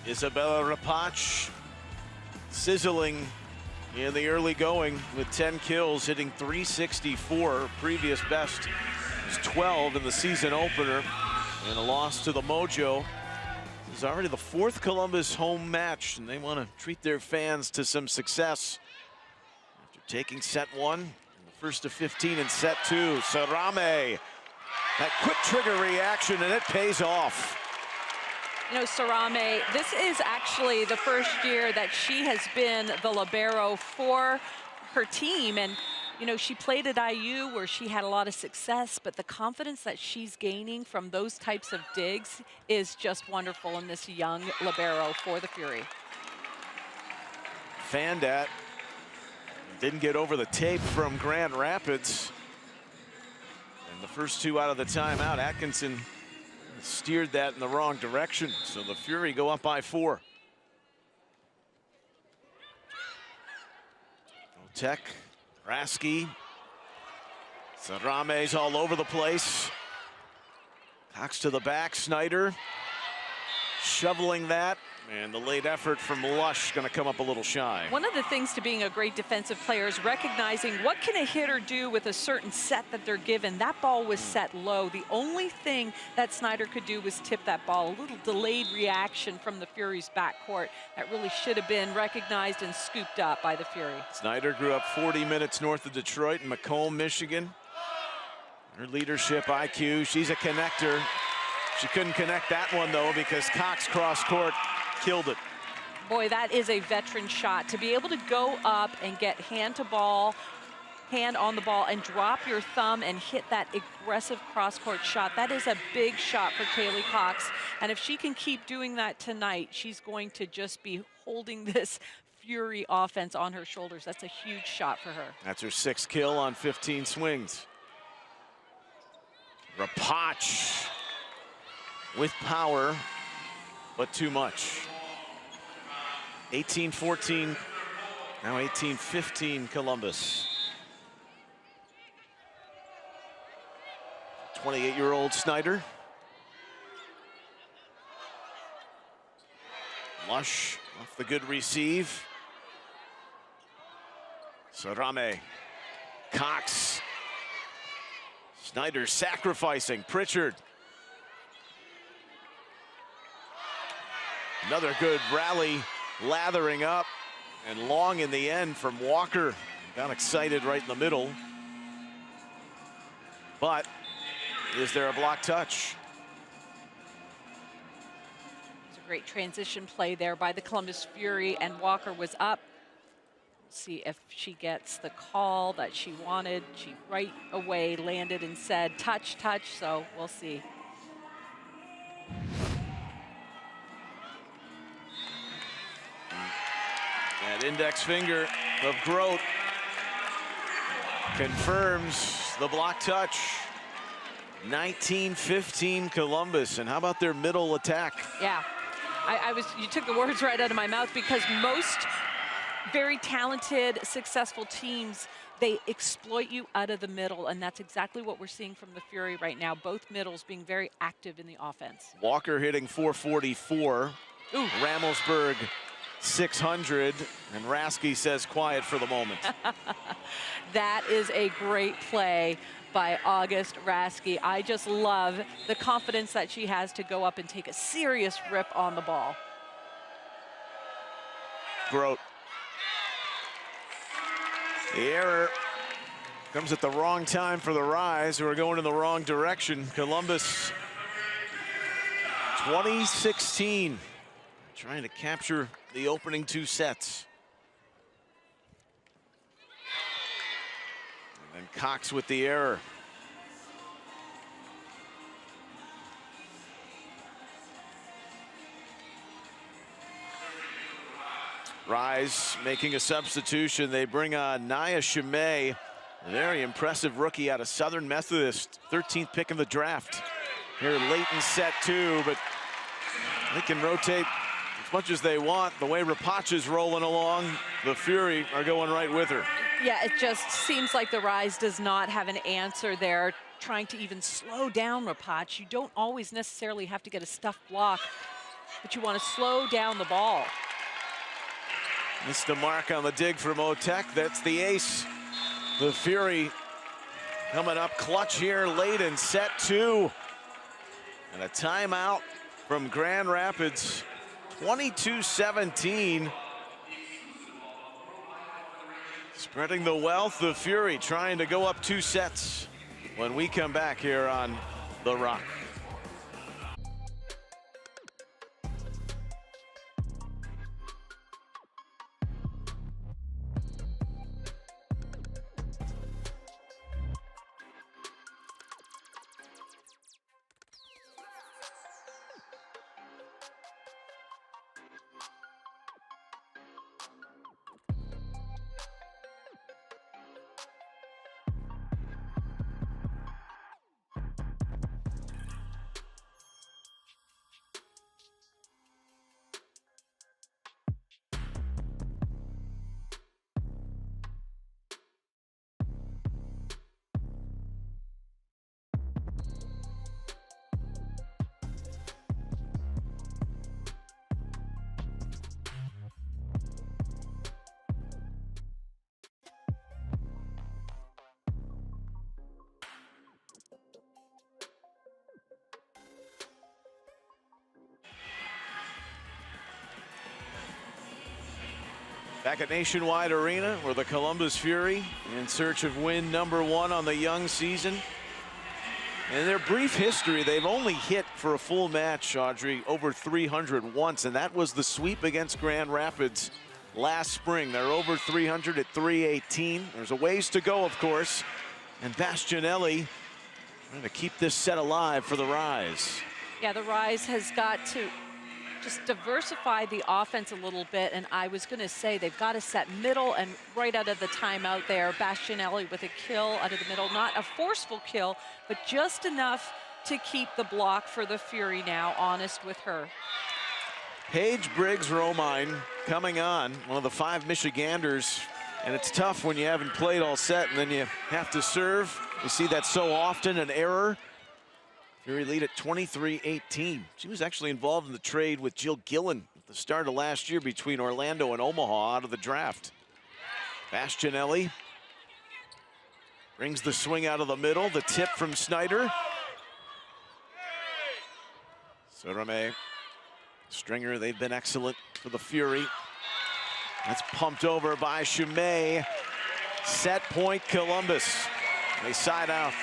Isabella Rapach sizzling in the early going with 10 kills, hitting .364. Previous best was 12 in the season opener, and a loss to the Mojo. This is already the 4th Columbus home match, and they want to treat their fans to some success. After taking set 1, the first of 15 in set 2, Sarame. That quick trigger reaction, and it pays off. You know, Sarame, this is actually the first year that she has been the libero for her team. And, you know, she played at IU where she had a lot of success, but the confidence that she's gaining from those types of digs is just wonderful in this young libero for the Fury. Fandat didn't get over the tape from Grand Rapids. And the first 2 out of the timeout, Atkinson steered that in the wrong direction, so the Fury go up by 4. Tech, Rasky, Sarame's all over the place. Cox to the back, Snyder shoveling that, and the late effort from Lush going to come up a little shy. One of the things to being a great defensive player is recognizing what can a hitter do with a certain set that they're given. That ball was set low. The only thing that Snyder could do was tip that ball. A little delayed reaction from the Fury's backcourt that really should have been recognized and scooped up by the Fury. Snyder grew up 40 minutes north of Detroit in Macomb, Michigan. Her leadership IQ, she's a connector. She couldn't connect that one though because Cox cross court killed it. Boy, that is a veteran shot. To be able to go up and get hand on the ball and drop your thumb and hit that aggressive cross-court shot, that is a big shot for Kaylee Cox. And if she can keep doing that tonight, she's going to just be holding this Fury offense on her shoulders. That's a huge shot for her. That's her 6th kill on 15 swings. Rapach with power, but too much. 18-14, now 18-15 Columbus. 28-year-old Snyder. Lush off the good receive. Sarame, Cox. Snyder sacrificing, Pritchard. Another good rally, lathering up, and long in the end from Walker. Got excited right in the middle. But is there a block touch? It's a great transition play there by the Columbus Fury, and Walker was up. See if she gets the call that she wanted. She right away landed and said, touch, touch, so we'll see. That index finger of Grote confirms the block touch. 19-15 Columbus, and how about their middle attack? Yeah, you took the words right out of my mouth, because most very talented, successful teams, they exploit you out of the middle, and that's exactly what we're seeing from the Fury right now. Both middles being very active in the offense. Walker hitting .444. Ooh. Ramelsburg 600, and Rasky says quiet for the moment. That is a great play by August Rasky. I just love the confidence that she has to go up and take a serious rip on the ball. Grote. The error comes at the wrong time for the Rise, who are going in the wrong direction. Columbus 2016, trying to capture the opening 2 sets. And then Cox with the error. Rise making a substitution. They bring on Nia Chimay, a very impressive rookie out of Southern Methodist, 13th pick in the draft. Here late in set 2, but they can rotate as much as they want. The way Rapach is rolling along, the Fury are going right with her. Yeah, it just seems like the Rise does not have an answer there, trying to even slow down Rapach. You don't always necessarily have to get a stuffed block but you want to slow down the ball. Missed the mark on the dig from Otek. That's the ace. The Fury coming up clutch here late in set 2. And a timeout from Grand Rapids, 22-17. Spreading the wealth, the Fury trying to go up 2 sets when we come back here on The Rock. Back at Nationwide Arena, where the Columbus Fury in search of win number 1 on the young season. In their brief history, they've only hit for a full match, Audrey, over 300 once, and that was the sweep against Grand Rapids last spring. They're over 300 at 318. There's a ways to go, of course, and Bastianelli trying to keep this set alive for the Rise. Yeah, the Rise has got to just diversify the offense a little bit, and I was going to say they've got to set middle and right out of the timeout there. Bastianelli with a kill out of the middle, not a forceful kill, but just enough to keep the block for the Fury now, honest with her. Paige Briggs-Romine coming on, one of the 5 Michiganders, and it's tough when you haven't played all set and then you have to serve. You see that so often, an error. Fury lead at 23-18. She was actually involved in the trade with Jill Gillen at the start of last year between Orlando and Omaha out of the draft. Bastianelli brings the swing out of the middle, the tip from Snyder. Sorame, Stringer, they've been excellent for the Fury. That's pumped over by Chumé. Set point Columbus. They side out.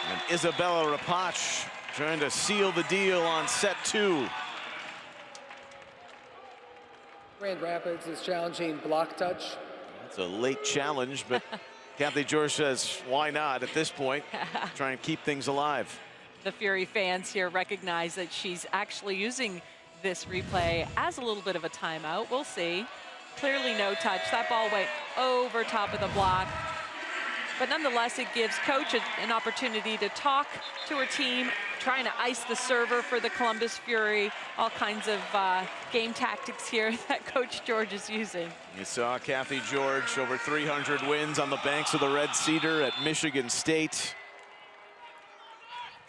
And Isabella Rapace trying to seal the deal on set 2. Grand Rapids is challenging block touch. That's a late challenge, but Kathy George says, why not at this point? Try and keep things alive. The Fury fans here recognize that she's actually using this replay as a little bit of a timeout. We'll see. Clearly no touch. That ball went over top of the block. But nonetheless, it gives coach an opportunity to talk to her team, trying to ice the server for the Columbus Fury. All kinds of game tactics here that Coach George is using. You saw Kathy George, over 300 wins on the banks of the Red Cedar at Michigan State.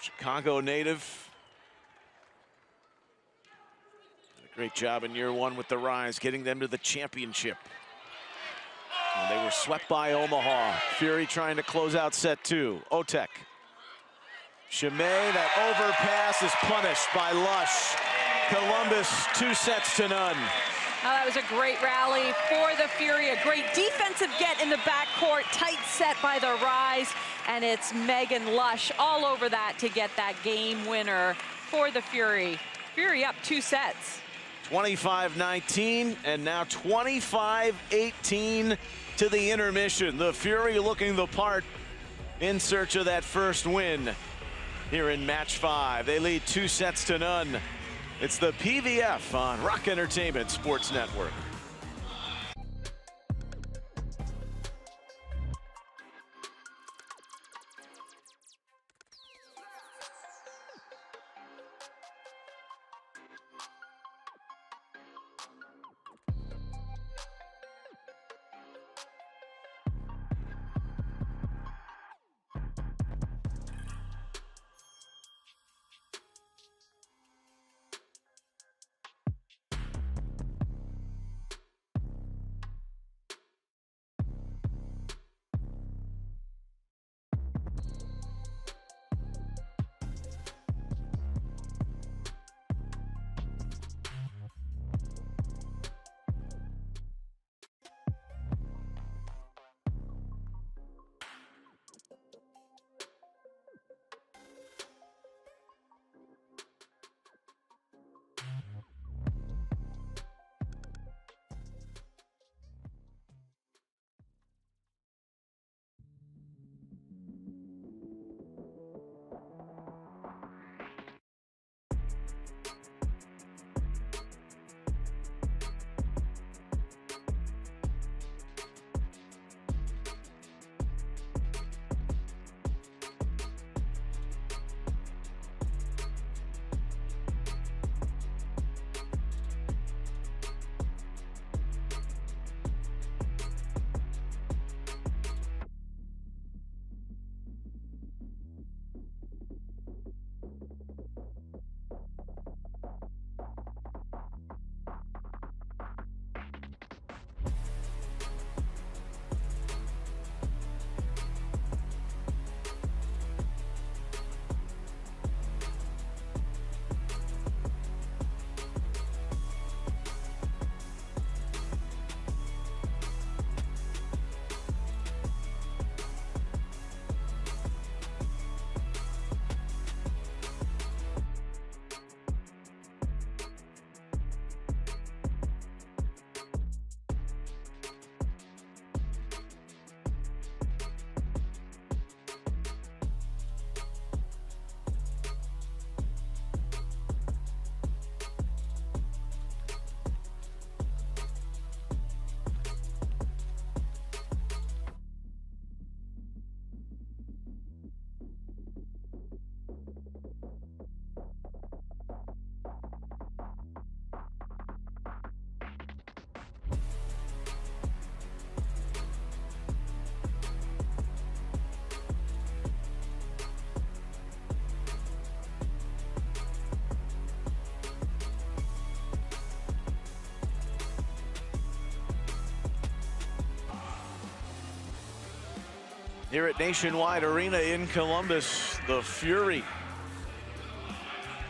Chicago native. Did a great job in year 1 with the Rise, getting them to the championship. And they were swept by Omaha. Fury trying to close out set 2. Otek. Chumé, that overpass is punished by Lush. Columbus 2-0. Oh, that was a great rally for the Fury. A great defensive get in the backcourt. Tight set by the Rise. And it's Megan Lush all over that to get that game winner for the Fury. Fury up 2 sets. 25-19 and now 25-18 to the intermission. The Fury looking the part in search of that first win here in match 5. They lead 2-0. It's the PVF on Rock Entertainment Sports Network. here at Nationwide Arena in Columbus. The Fury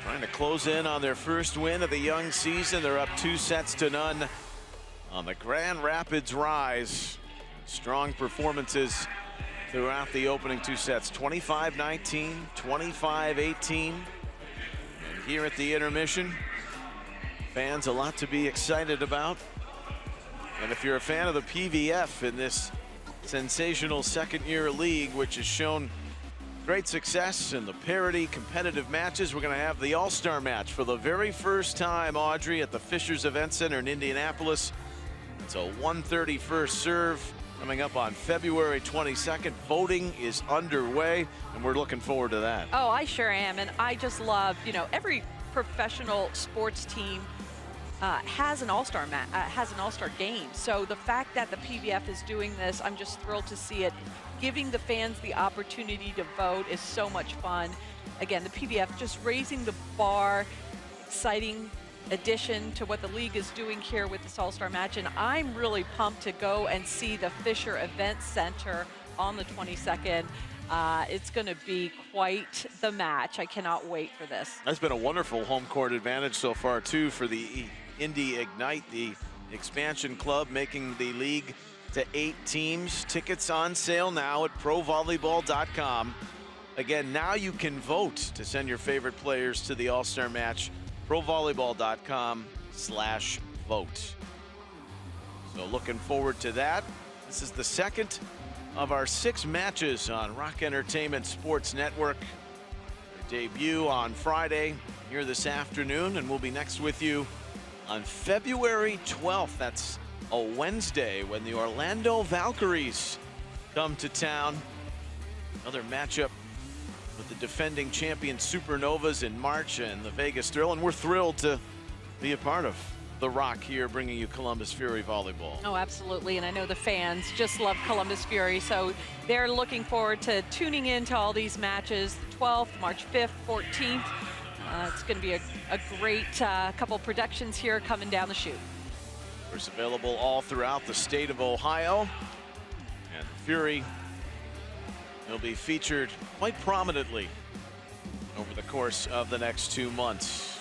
trying to close in on their first win of the young season. They're up 2-0 on the Grand Rapids Rise. Strong performances throughout the opening 2 sets, 25-19, 25-18. And here at the intermission, fans a lot to be excited about. And if you're a fan of the PVF in this sensational second-year league, which has shown great success in the parity competitive matches, we're going to have the All-Star match for the very first time, Audrey, at the Fishers Event Center in Indianapolis. It's a 1:30 first serve coming up on February 22nd. Voting is underway, and we're looking forward to that. Oh, I sure am, and I just love, you know, every professional sports team has an all-star game. So the fact that the PVF is doing this, I'm just thrilled to see it. Giving the fans the opportunity to vote is so much fun. Again, the PVF just raising the bar, exciting addition to what the league is doing here with this all-star match. And I'm really pumped to go and see the Fisher Event Center on the 22nd. It's going to be quite the match. I cannot wait for this. That's been a wonderful home court advantage so far, too, for the Indy Ignite, the expansion club, making the league to 8 teams. Tickets on sale now at provolleyball.com. Again, now you can vote to send your favorite players to the All-Star match. provolleyball.com/vote. So looking forward to that. This is the second of our 6 matches on Rock Entertainment Sports Network. Their debut on Friday here this afternoon, and we'll be next with you on February 12th. That's a Wednesday, when the Orlando Valkyries come to town. Another matchup with the defending champion Supernovas in March and the Vegas Thrill, and we're thrilled to be a part of the Rock here, bringing you Columbus Fury volleyball. Oh, absolutely, and I know the fans just love Columbus Fury, so they're looking forward to tuning in to all these matches, the 12th, March 5th, 14th. It's going to be a great couple productions here coming down the chute. It's available all throughout the state of Ohio, and the Fury will be featured quite prominently over the course of the next 2 months.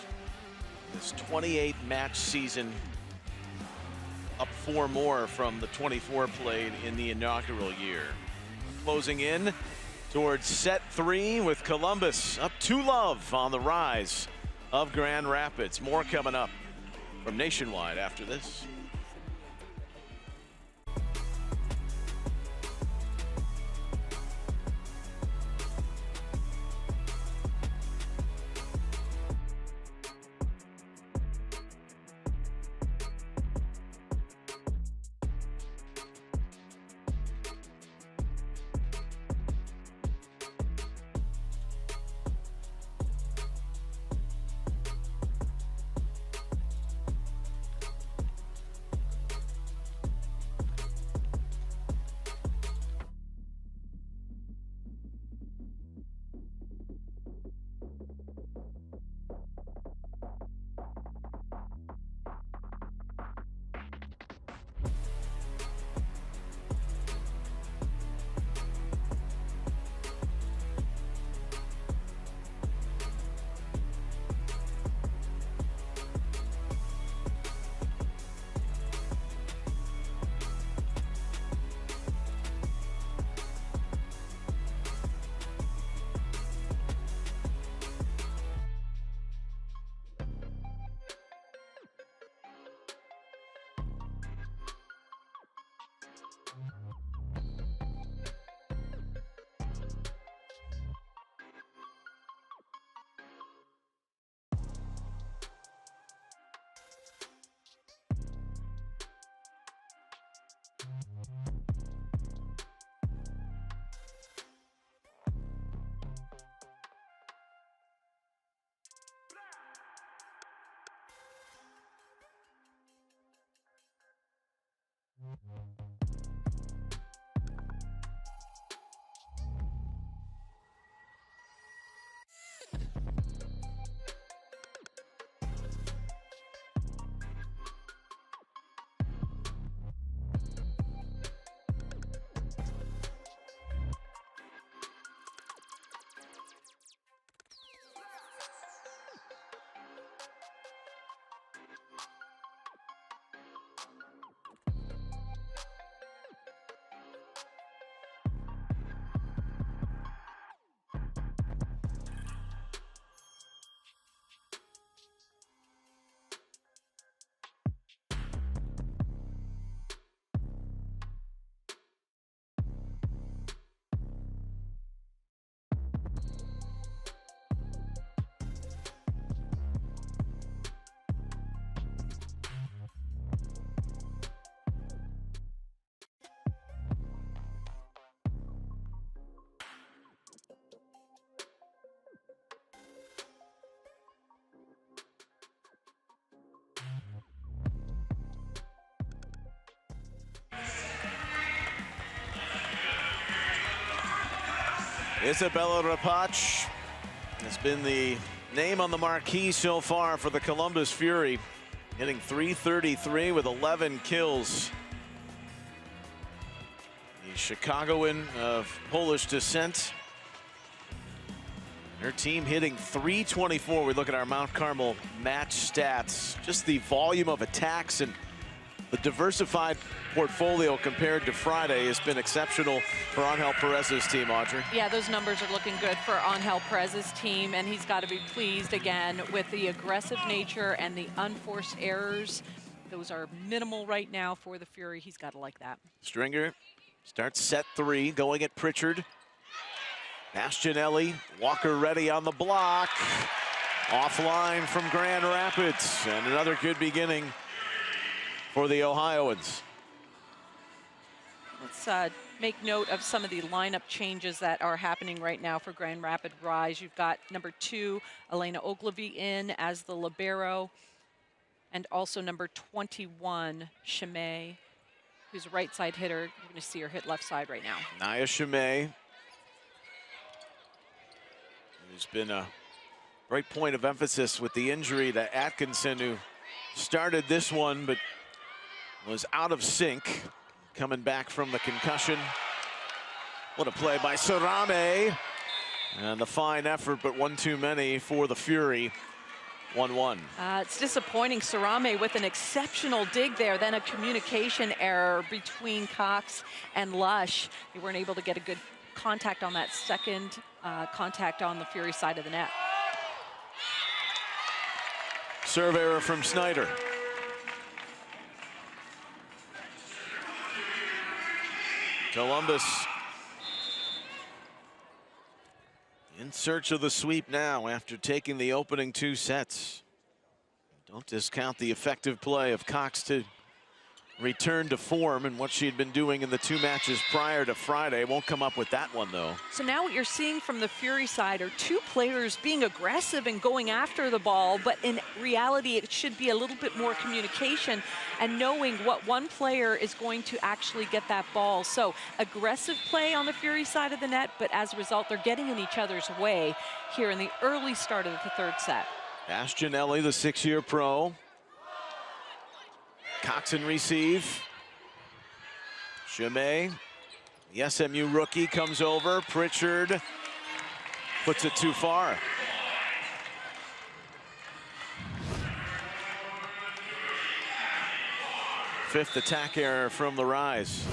This 28-match season, up 4 more from the 24 played in the inaugural year. Closing in towards set 3 with Columbus up 2-love on the rise of Grand Rapids. More coming up from Nationwide after this. Isabella Rapach has been the name on the marquee so far for the Columbus Fury, hitting .333 with 11 kills. The Chicagoan of Polish descent. Her team hitting .324. We look at our Mount Carmel match stats. Just the volume of attacks and the diversified portfolio compared to Friday has been exceptional for Angel Perez's team, Audrey. Yeah, those numbers are looking good for Angel Perez's team, and he's got to be pleased again with the aggressive nature and the unforced errors. Those are minimal right now for the Fury. He's got to like that. Stringer starts set 3, going at Pritchard. Bastianelli, Walker ready on the block. Offline from Grand Rapids, and another good beginning for the Ohioans. Let's make note of some of the lineup changes that are happening right now for Grand Rapid Rise. You've got number 2, Elena Ogilvy in as the libero, and also number 21, Chimay, who's a right side hitter. You're going to see her hit left side right now. Naya Chimay, who's been a great point of emphasis with the injury to Atkinson, who started this one but was out of sync, coming back from the concussion. What a play by Sarame. And the fine effort, but one too many for the Fury. 1-1. It's disappointing. Sarame with an exceptional dig there, then a communication error between Cox and Lush. They weren't able to get a good contact on that second contact on the Fury side of the net. Serve error from Snyder. Columbus in search of the sweep now after taking the opening 2 sets. Don't discount the effective play of Cox to return to form and what she had been doing in the 2 matches prior to Friday. Won't come up with that one, though. So now what you're seeing from the Fury side are 2 players being aggressive and going after the ball, but in reality it should be a little bit more communication and knowing what one player is going to actually get that ball. So aggressive play on the Fury side of the net, but as a result they're getting in each other's way here in the early start of the 3rd set. Bastianelli, the 6-year pro. Coxon receive. Chimay, the SMU rookie, comes over. Pritchard puts it too far. Fifth attack error from the Rise.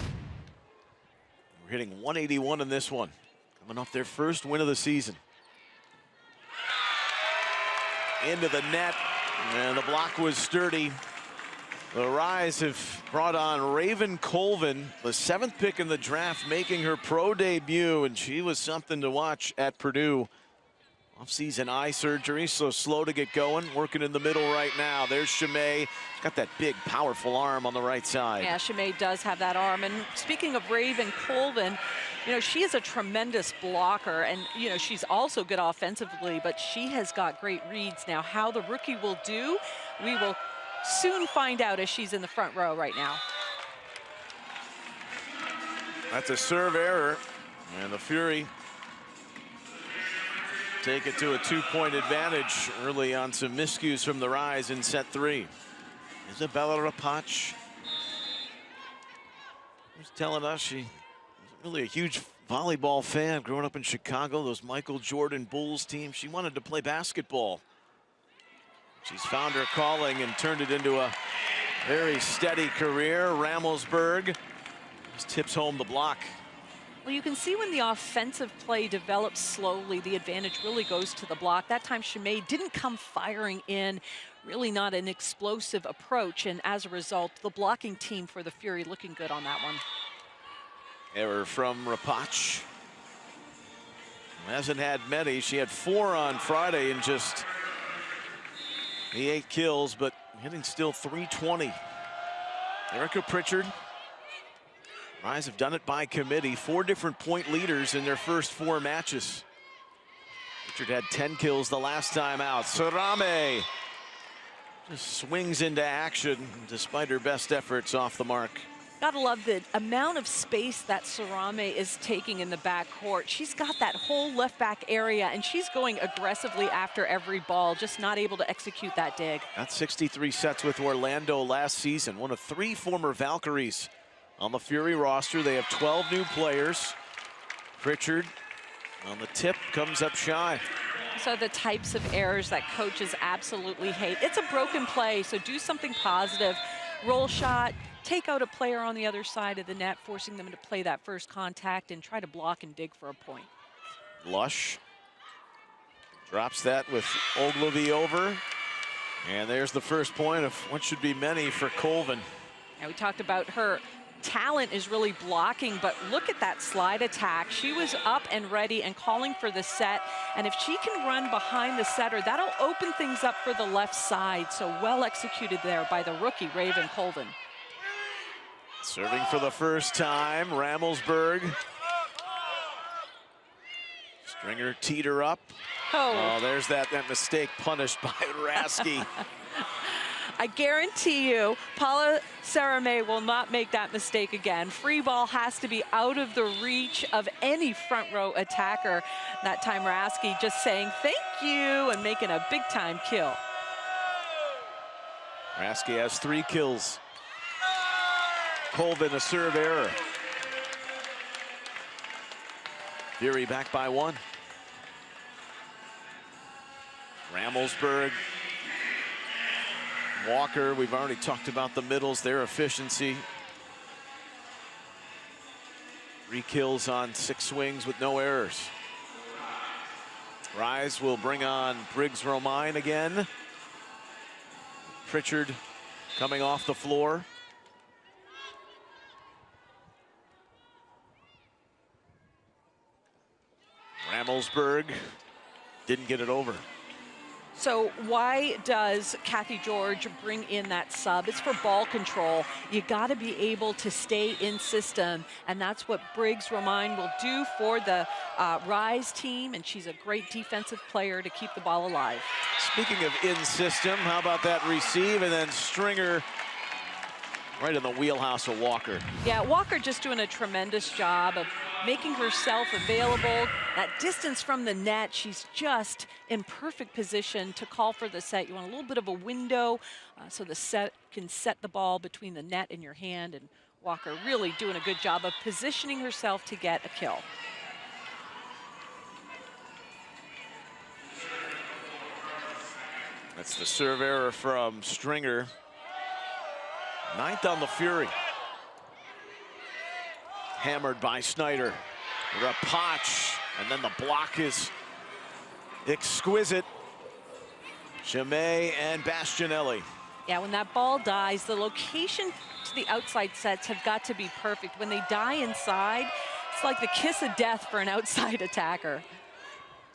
We're hitting 181 in this one. Coming off their first win of the season. Into the net, and the block was sturdy. The Rise have brought on Raven Colvin, the 7th pick in the draft, making her pro debut, and she was something to watch at Purdue. Off-season eye surgery, so slow to get going. Working in the middle right now. There's Chimay. She's got that big, powerful arm on the right side. Yeah, Chimay does have that arm. And speaking of Raven Colvin, you know, she is a tremendous blocker, and, you know, she's also good offensively, but she has got great reads. Now, how the rookie will do, we will soon find out as she's in the front row right now. That's a serve error, and the Fury take it to a 2-point advantage early on some miscues from the Rise in set 3. Isabella Rapach was telling us she wasn't really a huge volleyball fan growing up in Chicago, those Michael Jordan Bulls teams. She wanted to play basketball. She's found her calling and turned it into a very steady career. Ramelsberg just tips home the block. Well, you can see when the offensive play develops slowly, the advantage really goes to the block. That time, Chimay didn't come firing in, really not an explosive approach, and as a result, the blocking team for the Fury looking good on that one. Error from Rapach. Hasn't had many. She had 4 on Friday and just the 8 kills, but hitting still .320. Erica Pritchard. Rise have done it by committee. 4 different point leaders in their first 4 matches. Pritchard had 10 kills the last time out. Sarame just swings into action despite her best efforts off the mark. Gotta love the amount of space that Sarame is taking in the backcourt. She's got that whole left back area, and she's going aggressively after every ball, just not able to execute that dig. Got 63 sets with Orlando last season. One of 3 former Valkyries on the Fury roster. They have 12 new players. Pritchard on the tip, comes up shy. So the types of errors that coaches absolutely hate. It's a broken play, so do something positive. Roll shot, take out a player on the other side of the net, forcing them to play that first contact and try to block and dig for a point. Lush drops that with Ogilvy over. And there's the first point of what should be many for Colvin. And we talked about her talent is really blocking, but look at that slide attack. She was up and ready and calling for the set. And if she can run behind the setter, that'll open things up for the left side. So well executed there by the rookie, Raven Colvin. Serving for the first time, Ramelsberg. Stringer teed her up. Oh, there's that mistake punished by Rasky. I guarantee you, Paula Sarame will not make that mistake again. Free ball has to be out of the reach of any front row attacker. That time Rasky just saying thank you and making a big time kill. Rasky has 3 kills. Colvin a serve error. Fury back by 1. Ramelsberg. Walker, we've already talked about the middles, their efficiency. 3 kills on 6 swings with no errors. Rise will bring on Briggs-Romine again. Pritchard coming off the floor. Ramelsberg didn't get it over. So why does Kathy George bring in that sub? It's for ball control. You got to be able to stay in system, and that's what Briggs-Romine will do for the Rise team, and she's a great defensive player to keep the ball alive. Speaking of in system, how about that receive, and then Stringer right in the wheelhouse of Walker. Yeah, Walker just doing a tremendous job of making herself available. That distance from the net, she's just in perfect position to call for the set. You want a little bit of a window so the set can set the ball between the net and your hand, and Walker really doing a good job of positioning herself to get a kill. That's the serve error from Stringer. 9th on the Fury. Hammered by Snyder. Rapach, and then the block is exquisite. Chimay and Bastianelli. Yeah, when that ball dies, the location to the outside sets have got to be perfect. When they die inside, it's like the kiss of death for an outside attacker.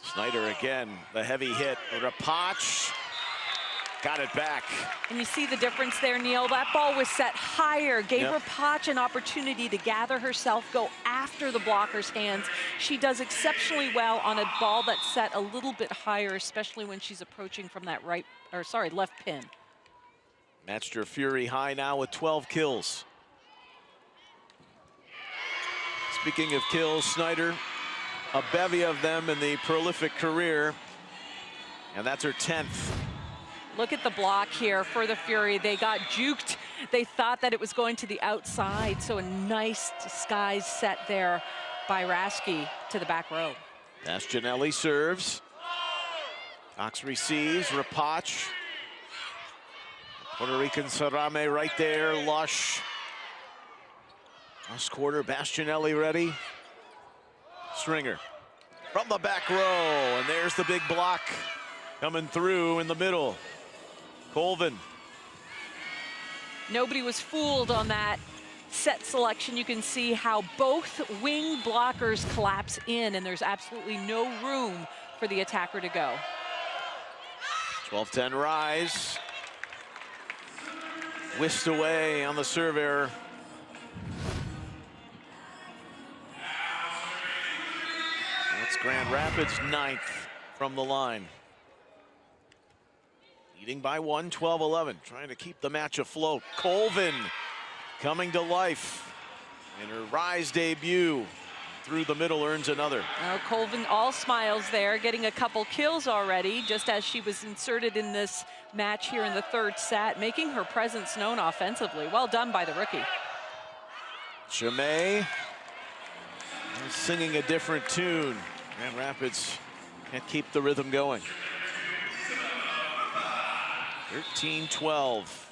Snyder again, the heavy hit. Rapach got it back. And you see the difference there, Neil. That ball was set higher, gave Rapach an opportunity to gather herself, go after the blocker's hands. She does exceptionally well on a ball that's set a little bit higher, especially when she's approaching from that left pin. Matched her Fury high now with 12 kills. Speaking of kills, Snyder, a bevy of them in the prolific career, and that's her 10th. Look at the block here for the Fury. They got juked. They thought that it was going to the outside, so a nice disguise set there by Rasky to the back row. Bastianelli serves. Cox receives. Rapach. Puerto Rican Sarame right there. Lush. Last quarter, Bastianelli ready. Stringer from the back row, and there's the big block coming through in the middle. Colvin. Nobody was fooled on that set selection. You can see how both wing blockers collapse in, and there's absolutely no room for the attacker to go. 12-10 Rise. Whisked away on the serve error. That's Grand Rapids 9th from the line. Leading by 1, 12-11, trying to keep the match afloat. Colvin coming to life in her Rise debut. Through the middle, earns another. Oh, Colvin all smiles there, getting a couple kills already, just as she was inserted in this match here in the third set, making her presence known offensively. Well done by the rookie. Chimay singing a different tune. Grand Rapids can't keep the rhythm going. 13-12.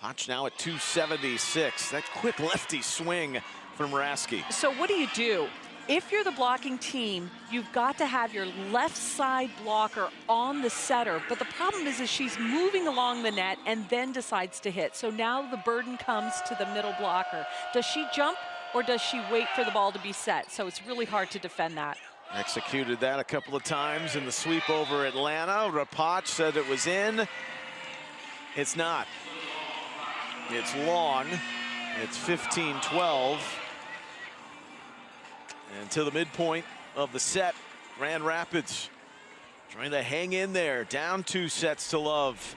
Potch now at 276. That quick lefty swing from Rasky. So what do? If you're the blocking team, you've got to have your left side blocker on the setter. But the problem is she's moving along the net and then decides to hit. So now the burden comes to the middle blocker. Does she jump or does she wait for the ball to be set? So it's really hard to defend that. Executed that a couple of times in the sweep over Atlanta. Rapach said it was in. It's not. It's long. It's 15-12. And to the midpoint of the set, Grand Rapids trying to hang in there. Down 2 sets to love.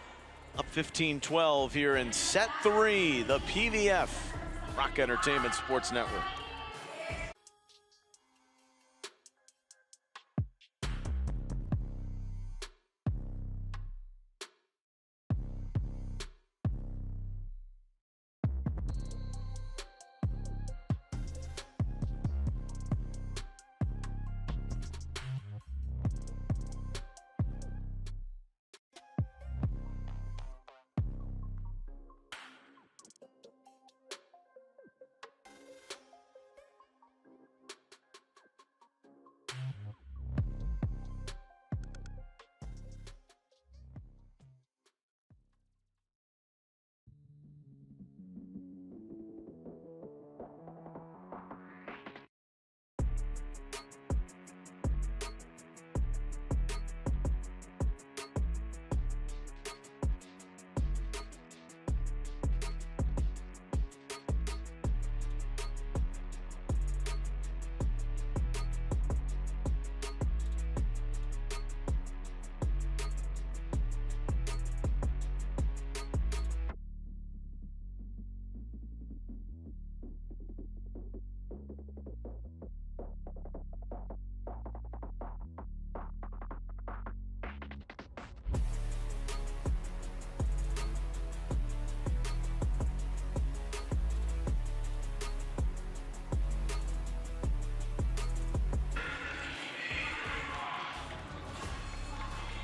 Up 15-12 here in set 3, the PVF Rock Entertainment Sports Network.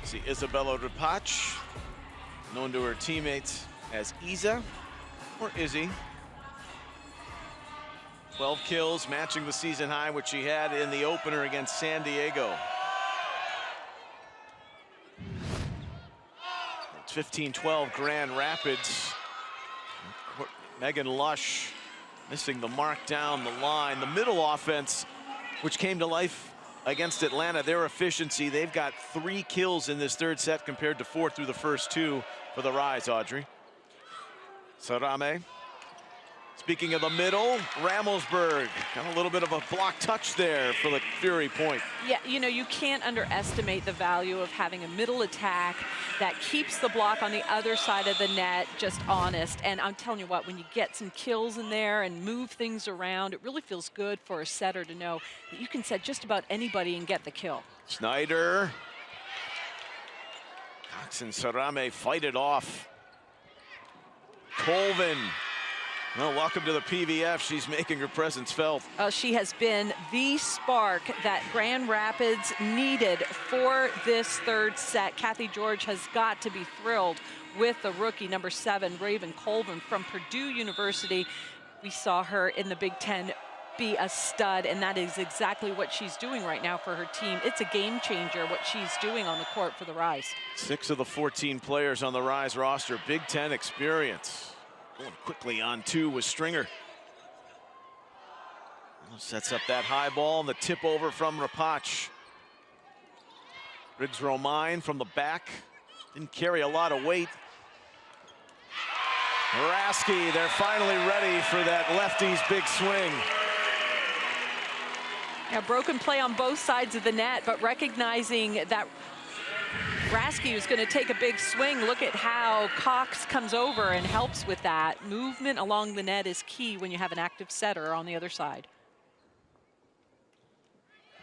See Isabella Rapach, known to her teammates as Isa or Izzy. 12 kills, matching the season high, which she had in the opener against San Diego. It's 15-12 Grand Rapids. Megan Lush missing the mark down the line. The middle offense, which came to life against Atlanta, their efficiency, they've got 3 kills in this third set compared to 4 through the first 2 for the Rise, Audrey. Sarame. Speaking of the middle, Ramelsberg got a little bit of a block touch there for the Fury point. Yeah, you know, you can't underestimate the value of having a middle attack that keeps the block on the other side of the net just honest. And I'm telling you what, when you get some kills in there and move things around, it really feels good for a setter to know that you can set just about anybody and get the kill. Snyder. Cox and Sarame fight it off. Colvin. Well, welcome to the PVF. She's making her presence felt. She has been the spark that Grand Rapids needed for this third set. Kathy George has got to be thrilled with the rookie, number 7, Raven Colvin from Purdue University. We saw her in the Big Ten be a stud, and that is exactly what she's doing right now for her team. It's a game changer what she's doing on the court for the Rise. 6 of the 14 players on the Rise roster, Big Ten experience. Going quickly on 2 with Stringer. Sets up that high ball and the tip over from Rapach. Briggs Romine from the back. Didn't carry a lot of weight. Rasky, they're finally ready for that lefty's big swing. Yeah, broken play on both sides of the net, but recognizing that Raske was going to take a big swing. Look at how Cox comes over and helps with that. Movement along the net is key when you have an active setter on the other side.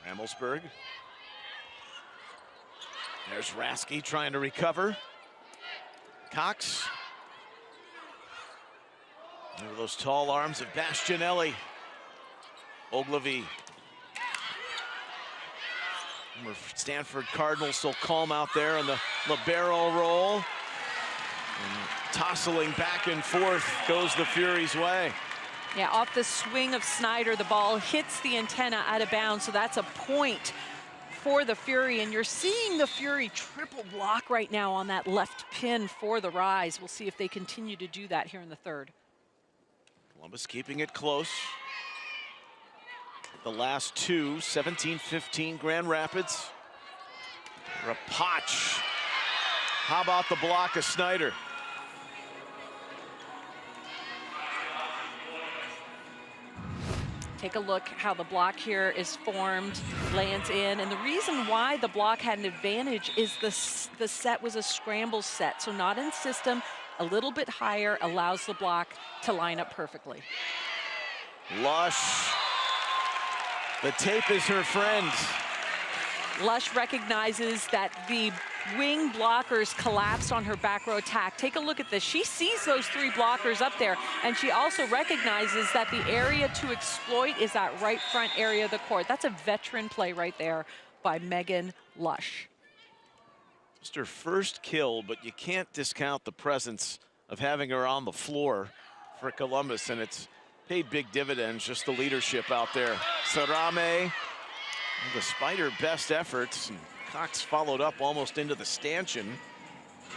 Ramelsberg. There's Raske trying to recover. Cox. Over those tall arms of Bastianelli. Ogilvy. Stanford Cardinals still calm out there on the libero roll. And tossling back and forth goes the Fury's way. Yeah, off the swing of Snyder, the ball hits the antenna out of bounds, so that's a point for the Fury. And you're seeing the Fury triple block right now on that left pin for the Rise. We'll see if they continue to do that here in the third. Columbus keeping it close. The last two, 17-15 Grand Rapids. Rapach. How about the block of Snyder? Take a look how the block here is formed, lands in, and the reason why the block had an advantage is the set was a scramble set, so not in system, a little bit higher, allows the block to line up perfectly. Lush. The tape is her friend. Lush recognizes that the wing blockers collapsed on her back row attack. Take a look at this. She sees those three blockers up there, and she also recognizes that the area to exploit is that right front area of the court. That's a veteran play right there by Megan Lush. Just her first kill, but you can't discount the presence of having her on the floor for Columbus, and it's paid big dividends, just the leadership out there. Sarame, despite her best efforts, and Cox followed up almost into the stanchion.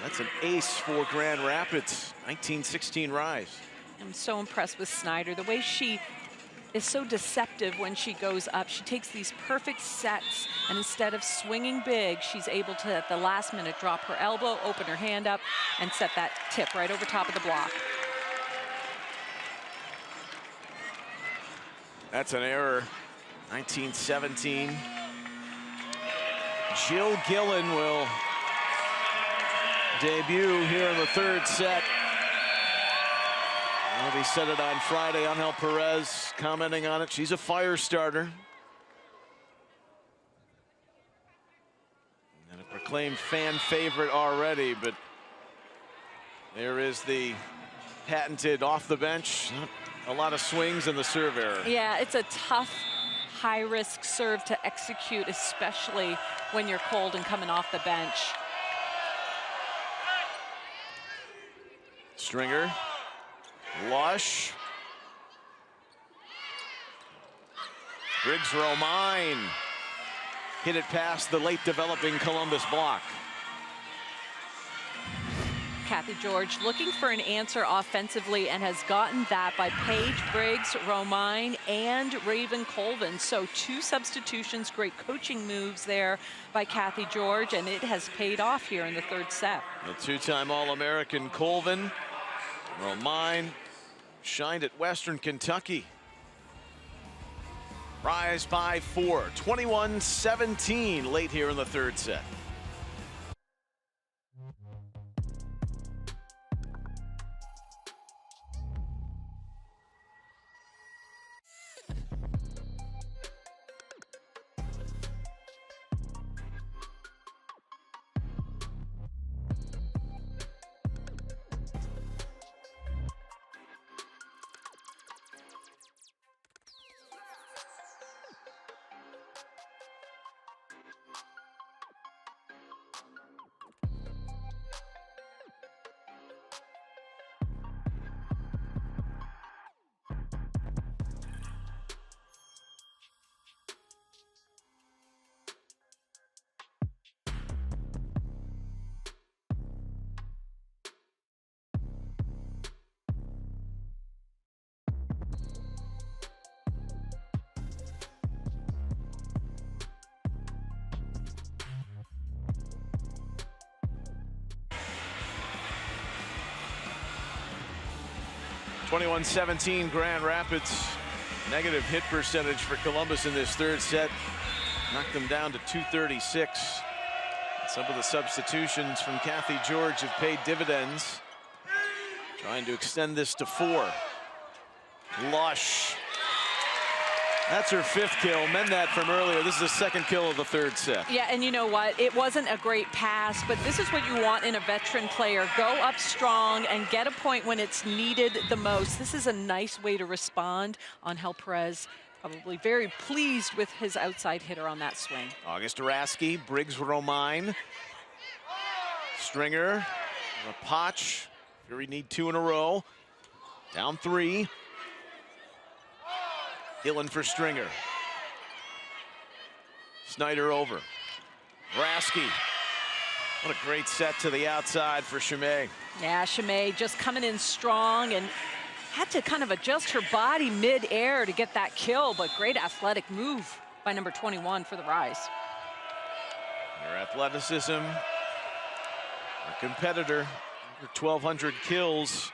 That's an ace for Grand Rapids, 1916 Rise. I'm so impressed with Snyder. The way she is so deceptive when she goes up. She takes these perfect sets, and instead of swinging big, she's able to, at the last minute, drop her elbow, open her hand up, and set that tip right over top of the block. That's an error. 1917. Jill Gillen will debut here in the third set. Well, they said it on Friday. Angel Perez commenting on it. She's a fire starter. And a proclaimed fan favorite already, but there is the patented off the bench. A lot of swings in the serve error. Yeah, it's a tough, high-risk serve to execute, especially when you're cold and coming off the bench. Stringer. Lush. Briggs-Romine hit it past the late developing Columbus block. Kathy George looking for an answer offensively and has gotten that by Paige, Briggs, Romine, and Raven Colvin. So two substitutions, great coaching moves there by Kathy George, and it has paid off here in the third set. The two-time All-American Colvin. Romine shined at Western Kentucky. Rise by 4, 21-17 late here in the third set. '21-17 Grand Rapids Negative hit percentage for Columbus in this third set. Knocked them down to 236. And some of the substitutions from Kathy George have paid dividends. Trying to extend this to 4. Lush. That's her 5th kill. Mend that from earlier. This is the 2nd kill of the third set. Yeah, and you know what? It wasn't a great pass, but this is what you want in a veteran player. Go up strong and get a point when it's needed the most. This is a nice way to respond. Angel Perez probably very pleased with his outside hitter on that swing. August Araski, Briggs Romine, Stringer, Rapach. Fury need 2 in a row. Down 3. Gillen for Stringer. Snyder over. Raski. What a great set to the outside for Chimay. Yeah, Chimay just coming in strong and had to kind of adjust her body mid-air to get that kill, but great athletic move by number 21 for the Rise. Her athleticism, her competitor, her 1,200 kills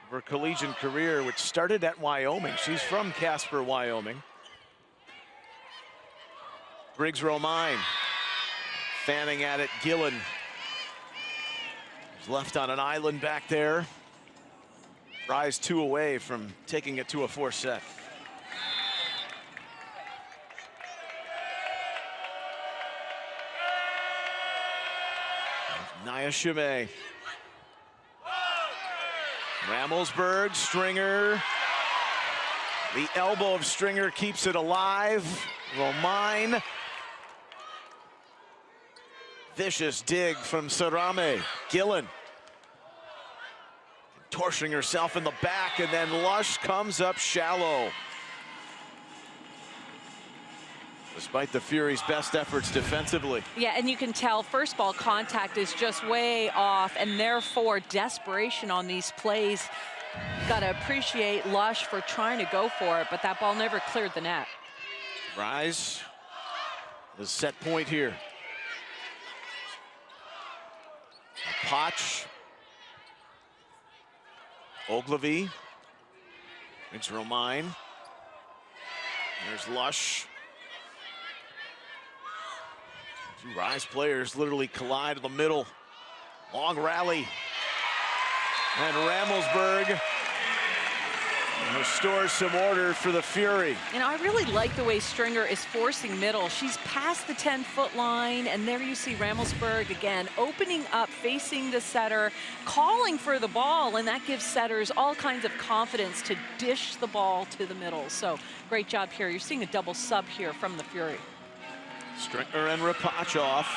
of her collegiate career, which started at Wyoming. She's from Casper, Wyoming. Briggs Romine, fanning at it, Gillen. Is left on an island back there. Rise 2 away from taking it to a 4th set. Nia Chimay. Ramelsberg, Stringer. The elbow of Stringer keeps it alive. Romine. Vicious dig from Sarame. Gillen. Torching herself in the back, and then Lush comes up shallow. Despite the Fury's best efforts defensively. Yeah, and you can tell first ball contact is just way off, and therefore desperation on these plays. Got to appreciate Lush for trying to go for it, but that ball never cleared the net. Rise, the set point here. Potch. Ogilvy. It's Romine. There's Lush. 2 Rise players literally collide in the middle. Long rally. And Ramelsberg restores some order for the Fury. And I really like the way Stringer is forcing middle. She's past the 10-foot line, and there you see Ramelsberg again opening up, facing the setter, calling for the ball, and that gives setters all kinds of confidence to dish the ball to the middle. So great job here. You're seeing a double sub here from the Fury. Stringer and Rapach off.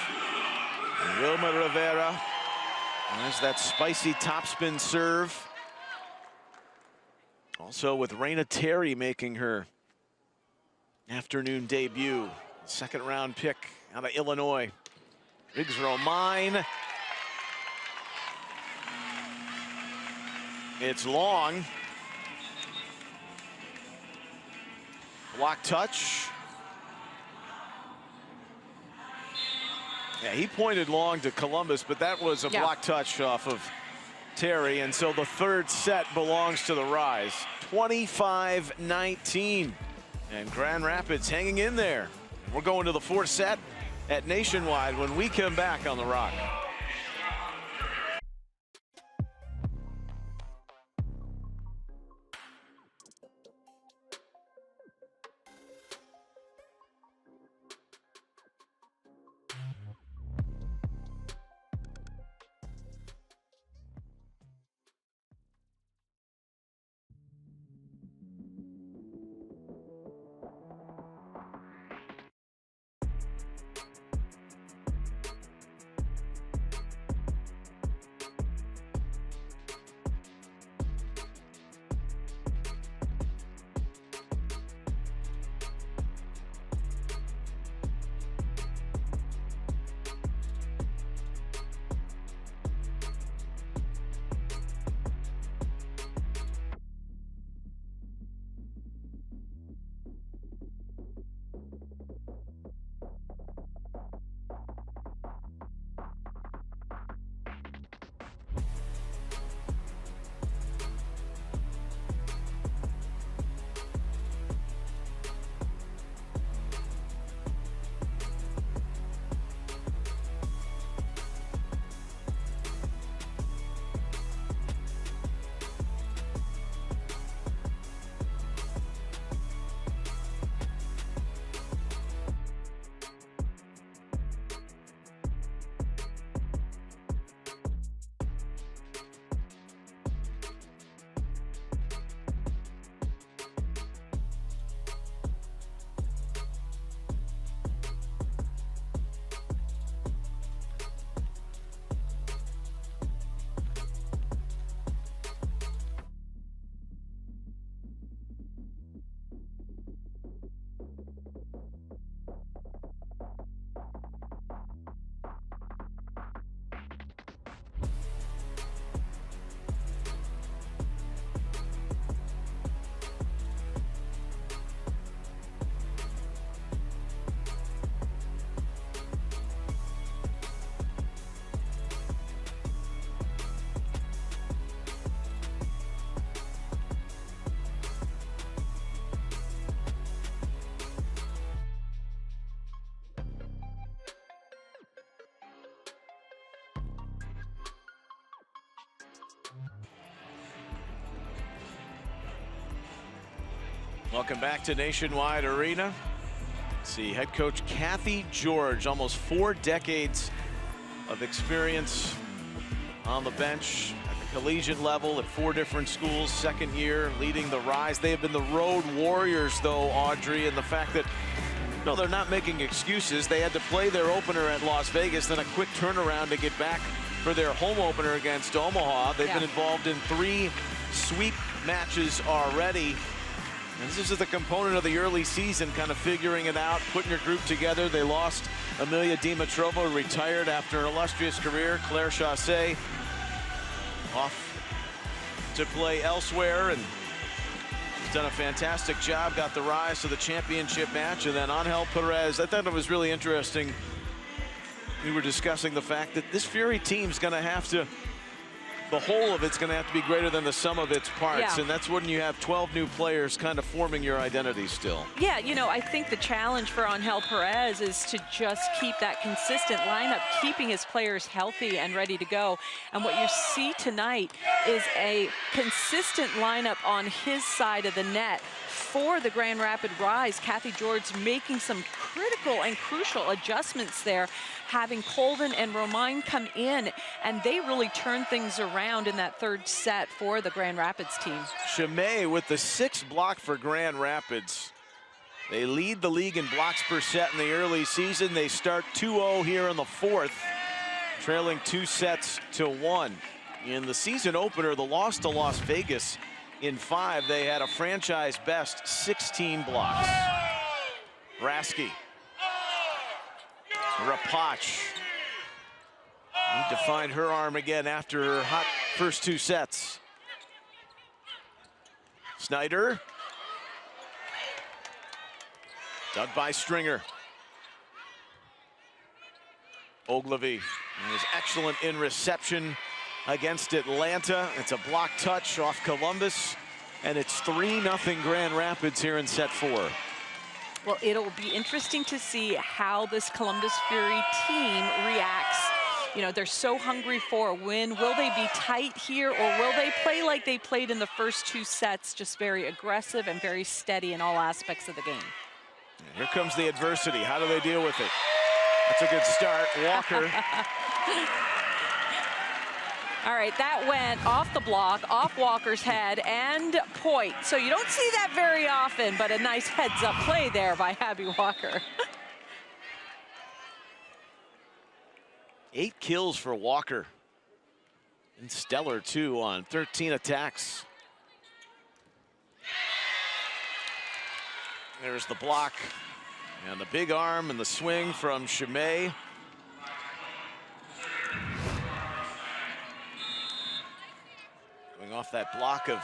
And Wilma Rivera has that spicy topspin serve. Also with Raina Terry making her afternoon debut. 2nd round pick out of Illinois. Briggs Romine. It's long. Block touch. Yeah, he pointed long to Columbus, but that was a block touch off of Terry, and so the 3rd set belongs to the Rise. 25-19, and Grand Rapids hanging in there. We're going to the 4th set at Nationwide when we come back on The Rock. Welcome back to Nationwide Arena. Let's see, head coach Kathy George, almost 4 decades of experience on the bench at the collegiate level at 4 different schools, 2nd year leading the Rise. They have been the road warriors though, Audrey, and the fact that no, they're not making excuses. They had to play their opener at Las Vegas, then a quick turnaround to get back for their home opener against Omaha. They've been involved in 3 sweep matches already. And this is the component of the early season, kind of figuring it out, putting your group together. They lost Amelia Dimitrova, retired after an illustrious career. Claire Chassé off to play elsewhere, and she's done a fantastic job, got the Rise to the championship match. And then Angel Perez, I thought it was really interesting. We were discussing the fact that this Fury team's gonna have to, the whole of it's going to have to be greater than the sum of its parts. And that's when you have 12 new players kind of forming your identity still. Yeah, you know, I think the challenge for Angel Perez is to just keep that consistent lineup, keeping his players healthy and ready to go. And what you see tonight is a consistent lineup on his side of the net for the Grand Rapids Rise. Kathy George making some critical and crucial adjustments there, having Colvin and Romain come in, and they really turn things around in that 3rd set for the Grand Rapids team. Chimay with the 6th block for Grand Rapids. They lead the league in blocks per set in the early season. They start 2-0 here in the 4th, trailing 2 sets to 1. In the season opener, the loss to Las Vegas in 5, they had a franchise best 16 blocks. Rasky. Rapach. Need to find her arm again after her hot first 2 sets. Snyder. Dug by Stringer. Ogilvy is excellent in reception against Atlanta. It's a block touch off Columbus, and it's 3-0 Grand Rapids here in set 4. Well, it'll be interesting to see how this Columbus Fury team reacts. You know, they're so hungry for a win. Will they be tight here, or will they play like they played in the first 2 sets, just very aggressive and very steady in all aspects of the game? Here comes the adversity. How do they deal with it? That's a good start. Walker. All right, that went off the block, off Walker's head, and point. So you don't see that very often, but a nice heads-up play there by Abby Walker. 8 kills for Walker. And stellar, too, on 13 attacks. There's the block, and the big arm and the swing from Chimay. Off that block of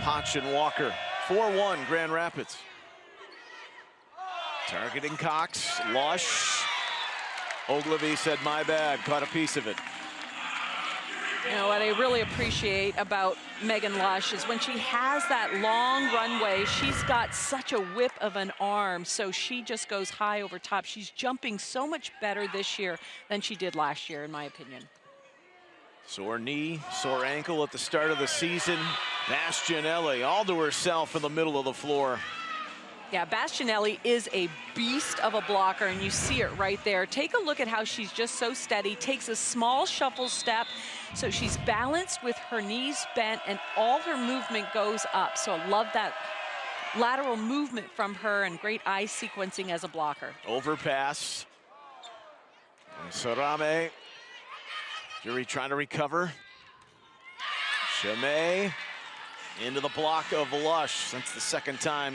Potch and Walker. 4-1 Grand Rapids. Targeting Cox. Lush. Ogilvy said, my bad, caught a piece of it. You know what I really appreciate about Megan Lush is when she has that long runway, she's got such a whip of an arm, so she just goes high over top. She's jumping so much better this year than she did last year, in my opinion. Sore knee, sore ankle at the start of the season. Bastianelli all to herself in the middle of the floor. Yeah, Bastianelli is a beast of a blocker, and you see it right there. Take a look at how she's just so steady, takes a small shuffle step, so she's balanced with her knees bent, and all her movement goes up. So I love that lateral movement from her, and great eye sequencing as a blocker. Overpass. And Sarame. Fury trying to recover. Chimay into the block of Lush. That's the 2nd time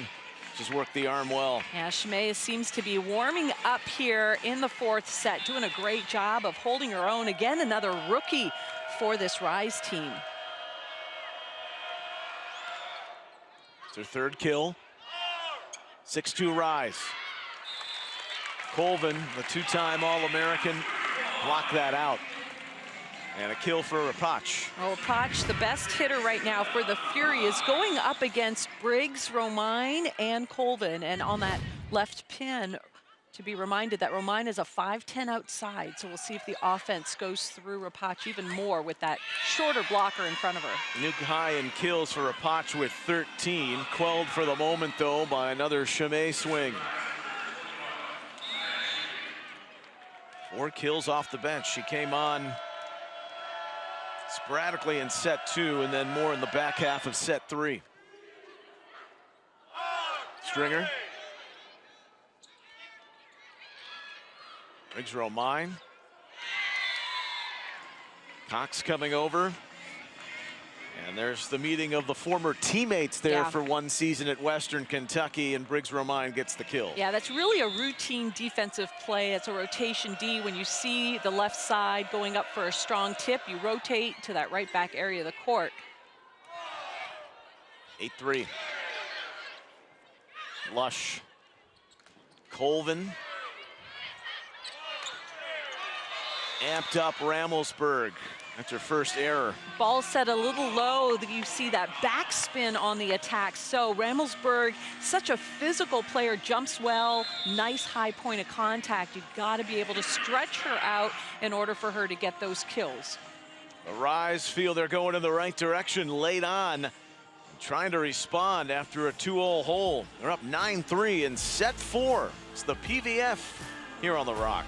she's worked the arm well. Yeah, Chimay seems to be warming up here in the 4th set, doing a great job of holding her own. Again, another rookie for this Rise team. It's her 3rd kill. 6-2 Rise. Colvin, the 2-time All-American, blocked that out. And a kill for Rapach. Oh, Rapach, the best hitter right now for the Fury, is going up against Briggs, Romain, and Colvin. And on that left pin, to be reminded that Romine is a 5'10" outside, so we'll see if the offense goes through Rapach even more with that shorter blocker in front of her. New high in kills for Rapach with 13. Quelled for the moment, though, by another Chimay swing. 4 kills off the bench. She came on sporadically in set 2 and then more in the back half of set 3. Stringer. Briggs Romine. Cox coming over. And there's the meeting of the former teammates there for one season at Western Kentucky, and Briggs Romine gets the kill. Yeah, that's really a routine defensive play. It's a rotation D. When you see the left side going up for a strong tip, you rotate to that right back area of the court. 8-3. Lush. Colvin. Amped up Ramelsburg. That's her first error. Ball set a little low. You see that backspin on the attack. So Ramelsburg, such a physical player, jumps well, nice high point of contact. You've got to be able to stretch her out in order for her to get those kills. The Rise feel they're going in the right direction late on. Trying to respond after a 2-0 hole. They're up 9-3 in set 4. It's the PVF here on the Rock.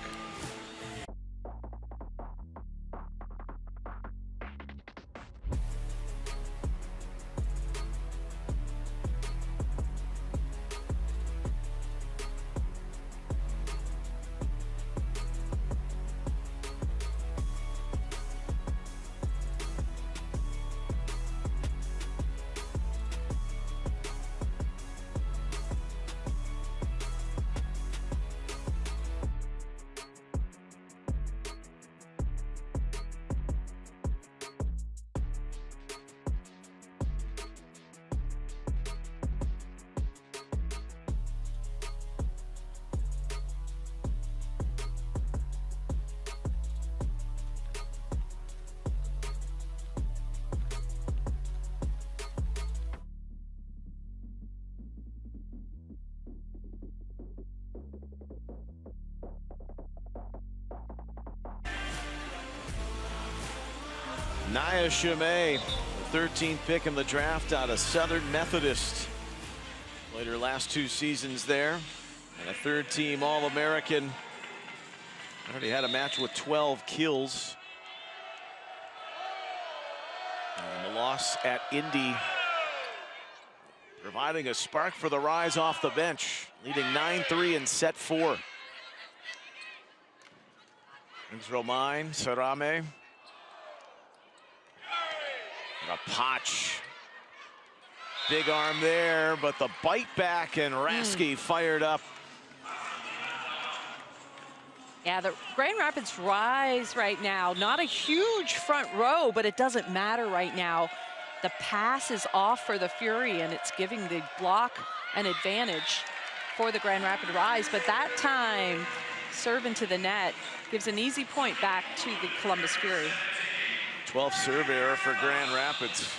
Nia Chimay, the 13th pick in the draft out of Southern Methodist. Played her last 2 seasons there. And a third-team All-American. Already had a match with 12 kills. And the loss at Indy providing a spark for the Rise off the bench, leading 9-3 in set 4. Briggs Romine, Sarame. Rapach. Big arm there, but the bite back and Rasky fired up. Yeah, the Grand Rapids Rise right now, not a huge front row, but it doesn't matter right now. The pass is off for the Fury, and it's giving the block an advantage for the Grand Rapids Rise. But that time, serve into the net gives an easy point back to the Columbus Fury. 12th serve error for Grand Rapids.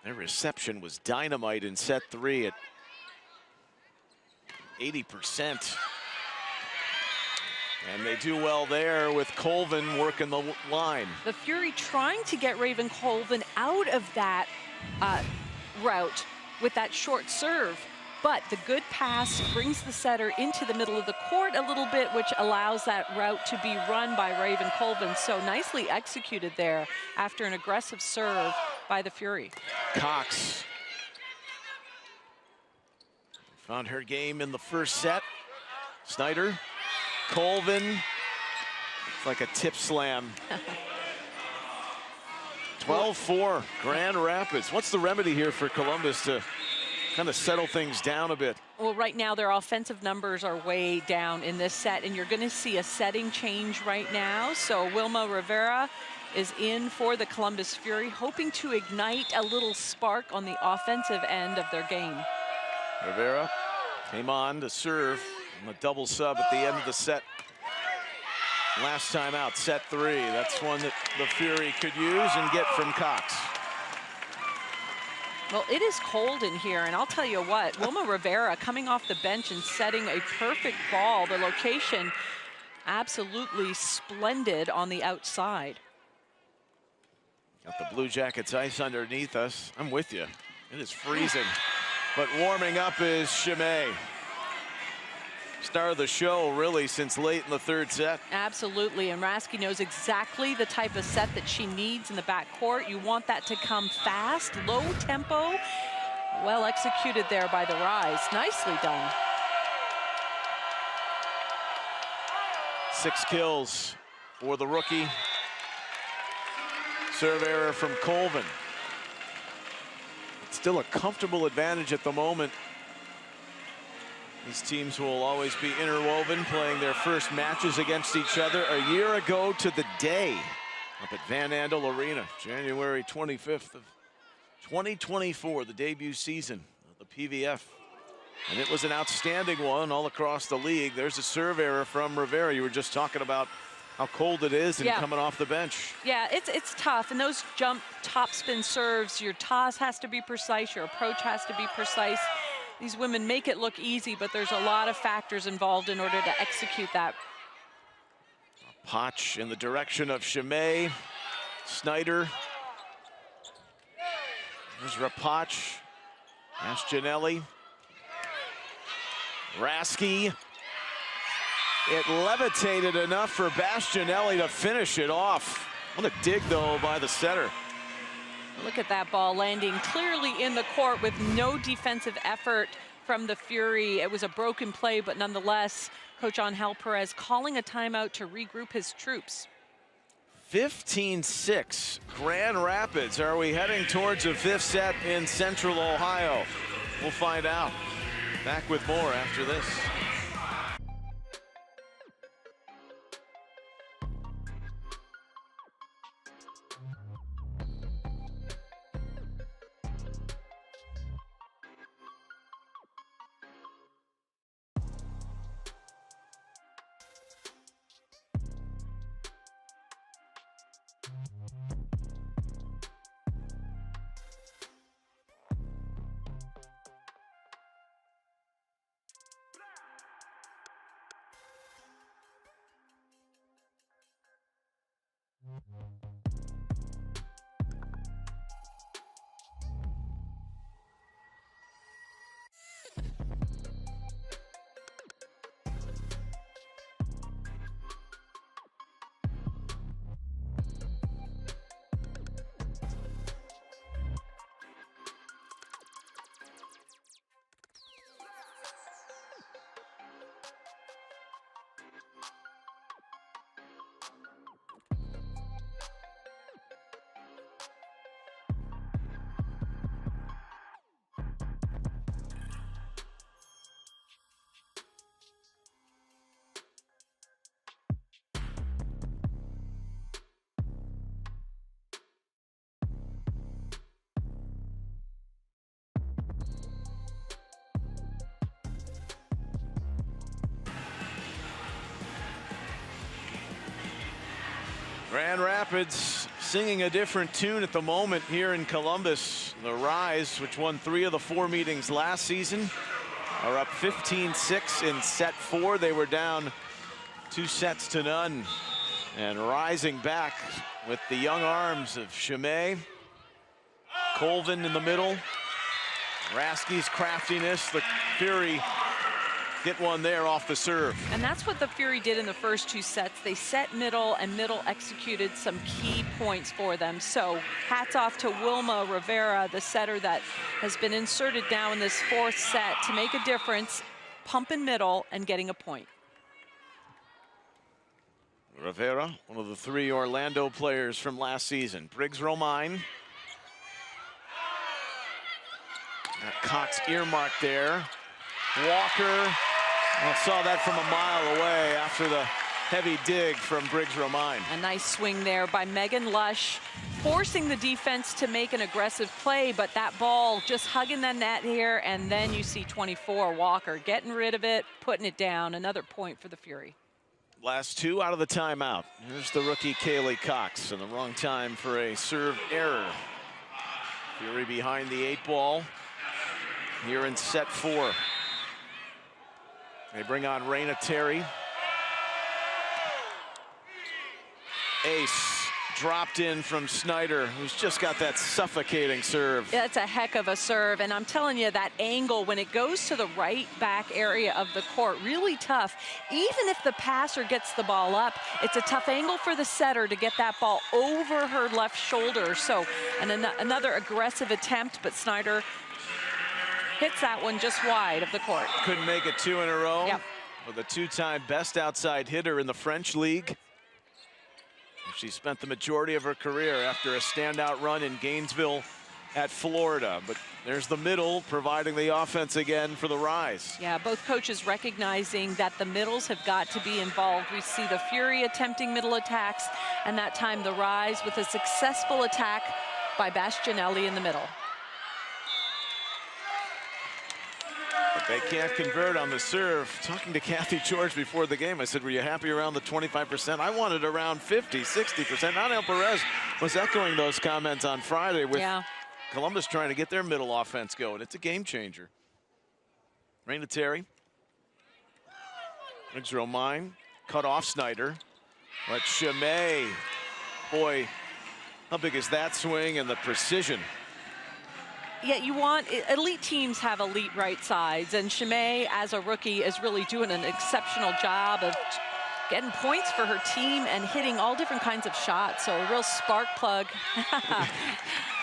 Their reception was dynamite in set 3 at 80%. And they do well there with Colvin working the line. The Fury trying to get Raven Colvin out of that route with that short serve. But the good pass brings the setter into the middle of the court a little bit, which allows that route to be run by Raven Colvin. So nicely executed there after an aggressive serve by the Fury. Cox found her game in the first set. Snyder, Colvin, it's like a tip slam. 12-4, Grand Rapids. What's the remedy here for Columbus to kind of settle things down a bit? Well, right now their offensive numbers are way down in this set, and you're going to see a setting change right now. So Wilma Rivera is in for the Columbus Fury, hoping to ignite a little spark on the offensive end of their game. Rivera came on to serve on the double sub at the end of the set. Last time out, set 3. That's one that the Fury could use and get from Cox. Well, it is cold in here, and I'll tell you what, Wilma Rivera coming off the bench and setting a perfect ball. The location absolutely splendid on the outside. Got the Blue Jackets ice underneath us. I'm with you. It is freezing. But warming up is Chimay. Star of the show, really, since late in the third set. Absolutely, and Rasky knows exactly the type of set that she needs in the backcourt. You want that to come fast, low tempo. Well executed there by the Rise. Nicely done. 6 kills for the rookie. Serve error from Colvin. It's still a comfortable advantage at the moment. These teams will always be interwoven, playing their first matches against each other a year ago to the day up at Van Andel Arena, January 25th of 2024, the debut season of the PVF. And it was an outstanding one all across the league. There's a serve error from Rivera. You were just talking about how cold it is and coming off the bench. Yeah, it's tough. And those jump topspin serves, your toss has to be precise, your approach has to be precise. These women make it look easy, but there's a lot of factors involved in order to execute that. Potch in the direction of Chimay. Snyder. There's Rapach. Bastianelli. Rasky. It levitated enough for Bastianelli to finish it off. What a dig, though, by the setter. Look at that ball landing clearly in the court with no defensive effort from the Fury. It was a broken play, but nonetheless, Coach Angel Perez calling a timeout to regroup his troops. 15-6, Grand Rapids. Are we heading towards a fifth set in Central Ohio? We'll find out. Back with more after this. Grand Rapids singing a different tune at the moment here in Columbus. The Rise, which won 3 of the 4 meetings last season, are up 15-6 in set 4. They were down 2 sets to none. And rising back with the young arms of Chimay. Colvin in the middle. Rasky's craftiness. The Fury get one there off the serve. And that's what the Fury did in the first 2 sets. They set middle, and middle executed some key points for them. So hats off to Wilma Rivera, the setter that has been inserted now in this 4th set to make a difference, pumping middle and getting a point. Rivera, one of the 3 Orlando players from last season. Briggs Romine. Got Cox earmarked there. Walker. I saw that from a mile away after the heavy dig from Briggs Romine. A nice swing there by Megan Lush, forcing the defense to make an aggressive play, but that ball just hugging the net here, and then you see 24, Walker getting rid of it, putting it down. Another point for the Fury. Last 2 out of the timeout. Here's the rookie Kaylee Cox, and the wrong time for a serve error Fury behind the 8-ball here in set 4. They bring on Raina Terry. Ace dropped in from Snyder, who's just got that suffocating serve. That's a heck of a serve, and I'm telling you, that angle, when it goes to the right back area of the court, really tough. Even if the passer gets the ball up, it's a tough angle for the setter to get that ball over her left shoulder. So, and another aggressive attempt, but Snyder hits that one just wide of the court. Couldn't make it 2 in a row. Yep. With a 2-time best outside hitter in the French league. She spent the majority of her career after a standout run in Gainesville at Florida. But there's the middle providing the offense again for the Rise. Yeah, both coaches recognizing that the middles have got to be involved. We see the Fury attempting middle attacks, and that time the Rise with a successful attack by Bastianelli in the middle. But they can't convert on the serve. Talking to Kathy George before the game, I said, were you happy around the 25%? I wanted around 50, 60%. Anel Perez was echoing those comments on Friday with Columbus trying to get their middle offense going. It's a game changer. Raina Terry. Riggs Romine cut off Snyder. But Chimay, boy, how big is that swing and the precision? Yeah, you want, elite teams have elite right sides, and Chimay, as a rookie, is really doing an exceptional job of getting points for her team and hitting all different kinds of shots. So a real spark plug.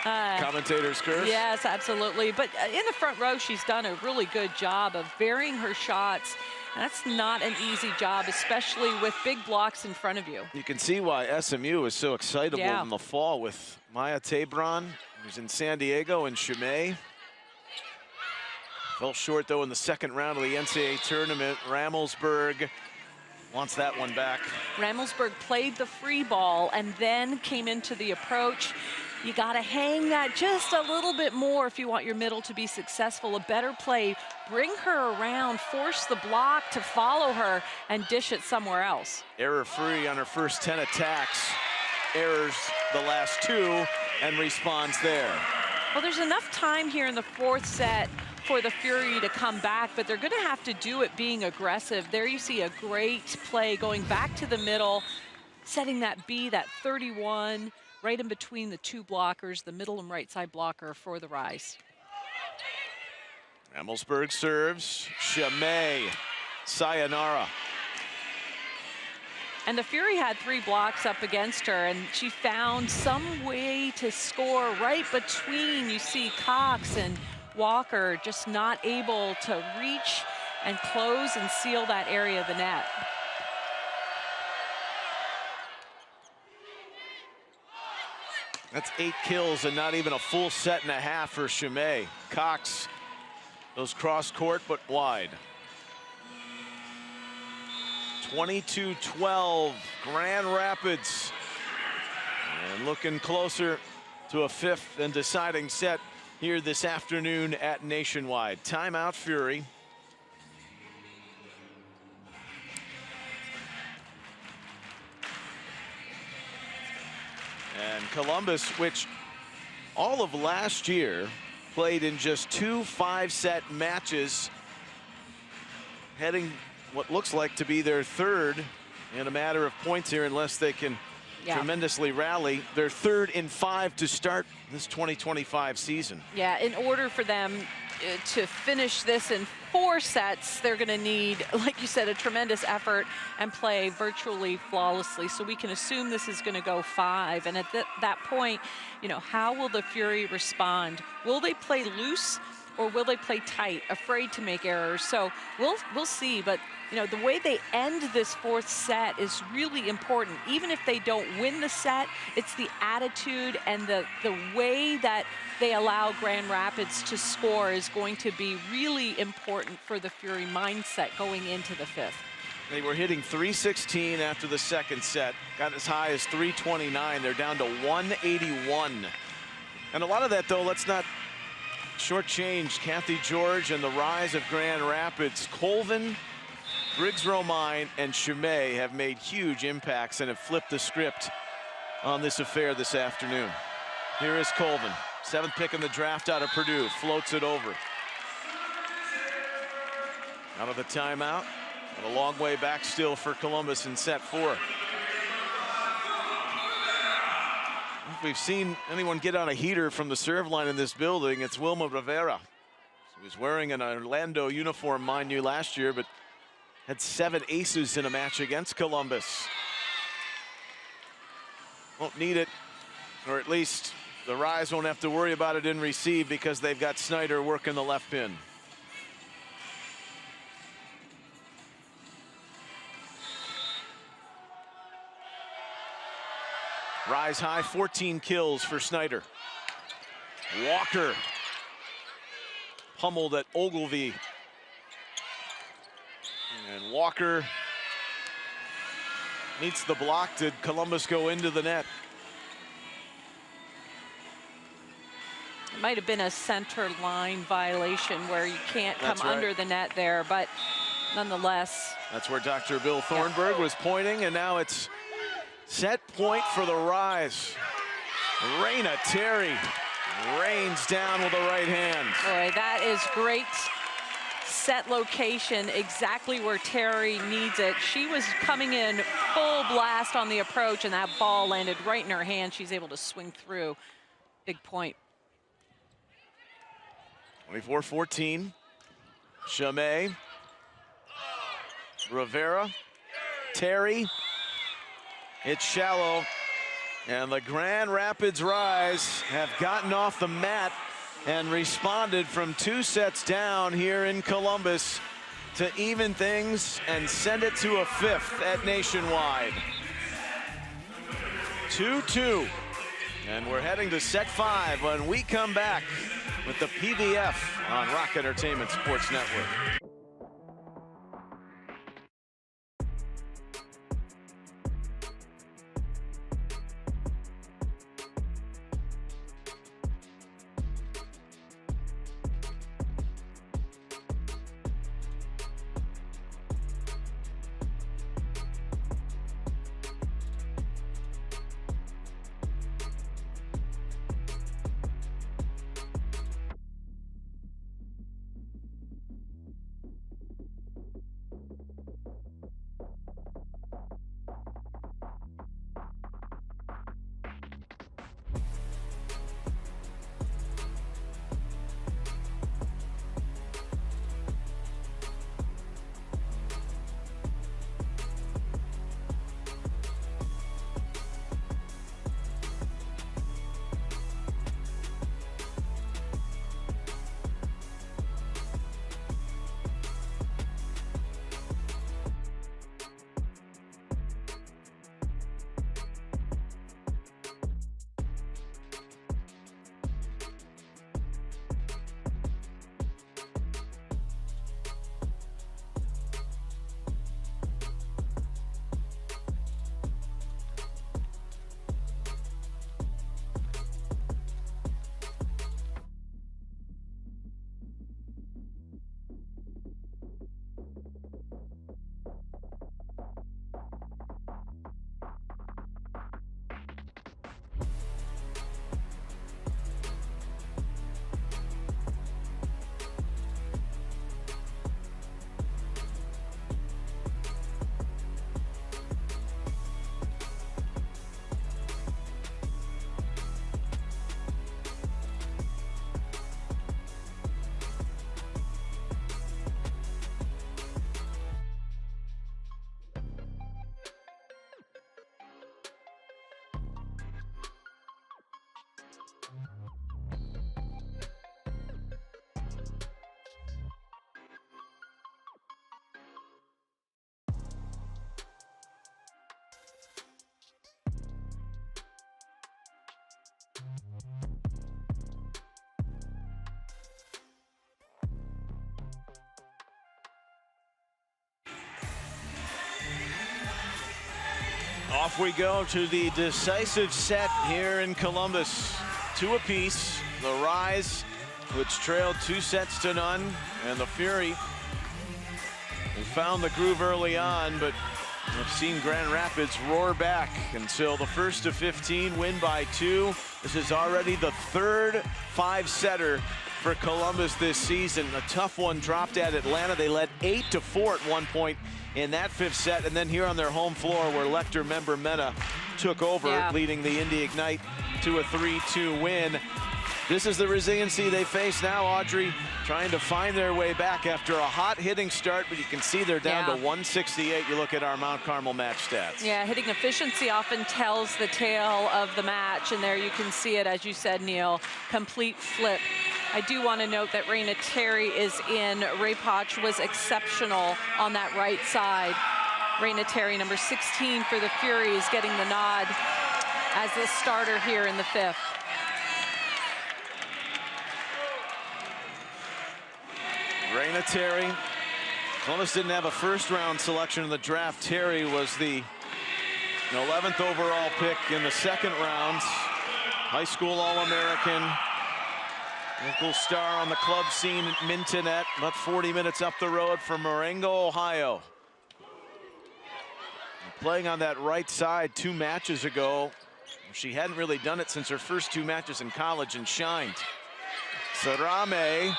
Commentator's curse. Yes, absolutely. But in the front row, she's done a really good job of varying her shots. And that's not an easy job, especially with big blocks in front of you. You can see why SMU is so excitable in the fall with Maya Tabron, who's in San Diego, and Chimay. Fell short, though, in the second round of the NCAA tournament. Ramelsburg wants that one back. Ramelsburg played the free ball and then came into the approach. You got to hang that just a little bit more if you want your middle to be successful. A better play, bring her around, force the block to follow her, and dish it somewhere else. Error-free on her first 10 attacks. Errors the last 2 and responds there. Well, there's enough time here in the 4th set for the Fury to come back, but they're going to have to do it being aggressive. There you see a great play going back to the middle, setting that B, that 31, right in between the 2 blockers, the middle and right side blocker for the Rise. Ramelsburg serves. Chimay, sayonara. And the Fury had 3 blocks up against her, and she found some way to score right between, you see, Cox and Walker, just not able to reach and close and seal that area of the net. That's 8 kills and not even a full set and a half for Chimay. Cox goes cross court but wide. 22-12, Grand Rapids. And looking closer to a 5th and deciding set here this afternoon at Nationwide. Timeout, Fury. And Columbus, which all of last year played in just 2 5-set matches, heading what looks like to be their 3rd in a matter of points here, unless they can tremendously rally. Their 3rd in 5 to start this 2025 season. Yeah, in order for them to finish this in 4 sets, they're going to need, like you said, a tremendous effort and play virtually flawlessly. So we can assume this is going to go 5. And at that point, you know, how will the Fury respond? Will they play loose, or will they play tight, afraid to make errors? So we'll see. But you know, the way they end this 4th set is really important. Even if they don't win the set, it's the attitude and the way that they allow Grand Rapids to score is going to be really important for the Fury mindset going into the 5th. They were hitting 316 after the 2nd set, got as high as 329. They're down to 181. And a lot of that, though, let's not shortchange Kathy George and the rise of Grand Rapids. Colvin, Briggs Romine, and Chimay have made huge impacts and have flipped the script on this affair this afternoon. Here is Colvin, 7th pick in the draft out of Purdue, floats it over. Out of the timeout, and a long way back still for Columbus in set 4. If we've seen anyone get on a heater from the serve line in this building, it's Wilma Rivera. He was wearing an Orlando uniform, mind you, last year, but had 7 aces in a match against Columbus. Won't need it, or at least the Rise won't have to worry about it in receive because they've got Snyder working the left pin. Rise high, 14 kills for Snyder. Walker pummeled at Ogilvy. And Walker meets the block. Did Columbus go into the net? It might have been a center line violation where you can't come under the net there, but nonetheless. That's where Dr. Bill Thornburg was pointing, and now it's set point for the Rise. Raina Terry rains down with the right hand. Boy, that is great set location, exactly where Terry needs it. She was coming in full blast on the approach, and that ball landed right in her hand. She's able to swing through. Big point. 24-14. Chamay. Rivera. Terry. It's shallow, and the Grand Rapids Rise have gotten off the mat and responded from 2 sets down here in Columbus to even things and send it to a 5th at Nationwide. 2-2, and we're heading to set 5 when we come back with the PVF on Rock Entertainment Sports Network. Off we go to the decisive set here in Columbus. 2 apiece. The Rise, which trailed 2-0, and the Fury, who found the groove early on, but I've seen Grand Rapids roar back until the first of 15, win by 2. This is already the third 5-setter for Columbus this season. A tough one dropped at Atlanta. They led 8-4 at one point in that 5th set, and then here on their home floor where Lecter member Mena took over, leading the Indy Ignite to a 3-2 win. This is the resiliency they face now, Audrey, trying to find their way back after a hot hitting start, but you can see they're down to 168. You look at our Mount Carmel match stats. Yeah, hitting efficiency often tells the tale of the match, and there you can see it, as you said, Neil, complete flip. I do want to note that Raina Terry is in. Ray Potch was exceptional on that right side. Raina Terry, number 16 for the Fury, is getting the nod as the starter here in the 5th. Raina Terry. Columbus didn't have a first-round selection in the draft. Terry was the 11th overall pick in the 2nd round. High school All-American. Local star on the club scene at Mintonette, about 40 minutes up the road from Marengo, Ohio. Playing on that right side 2 matches ago. She hadn't really done it since her first 2 matches in college and shined. Sarame.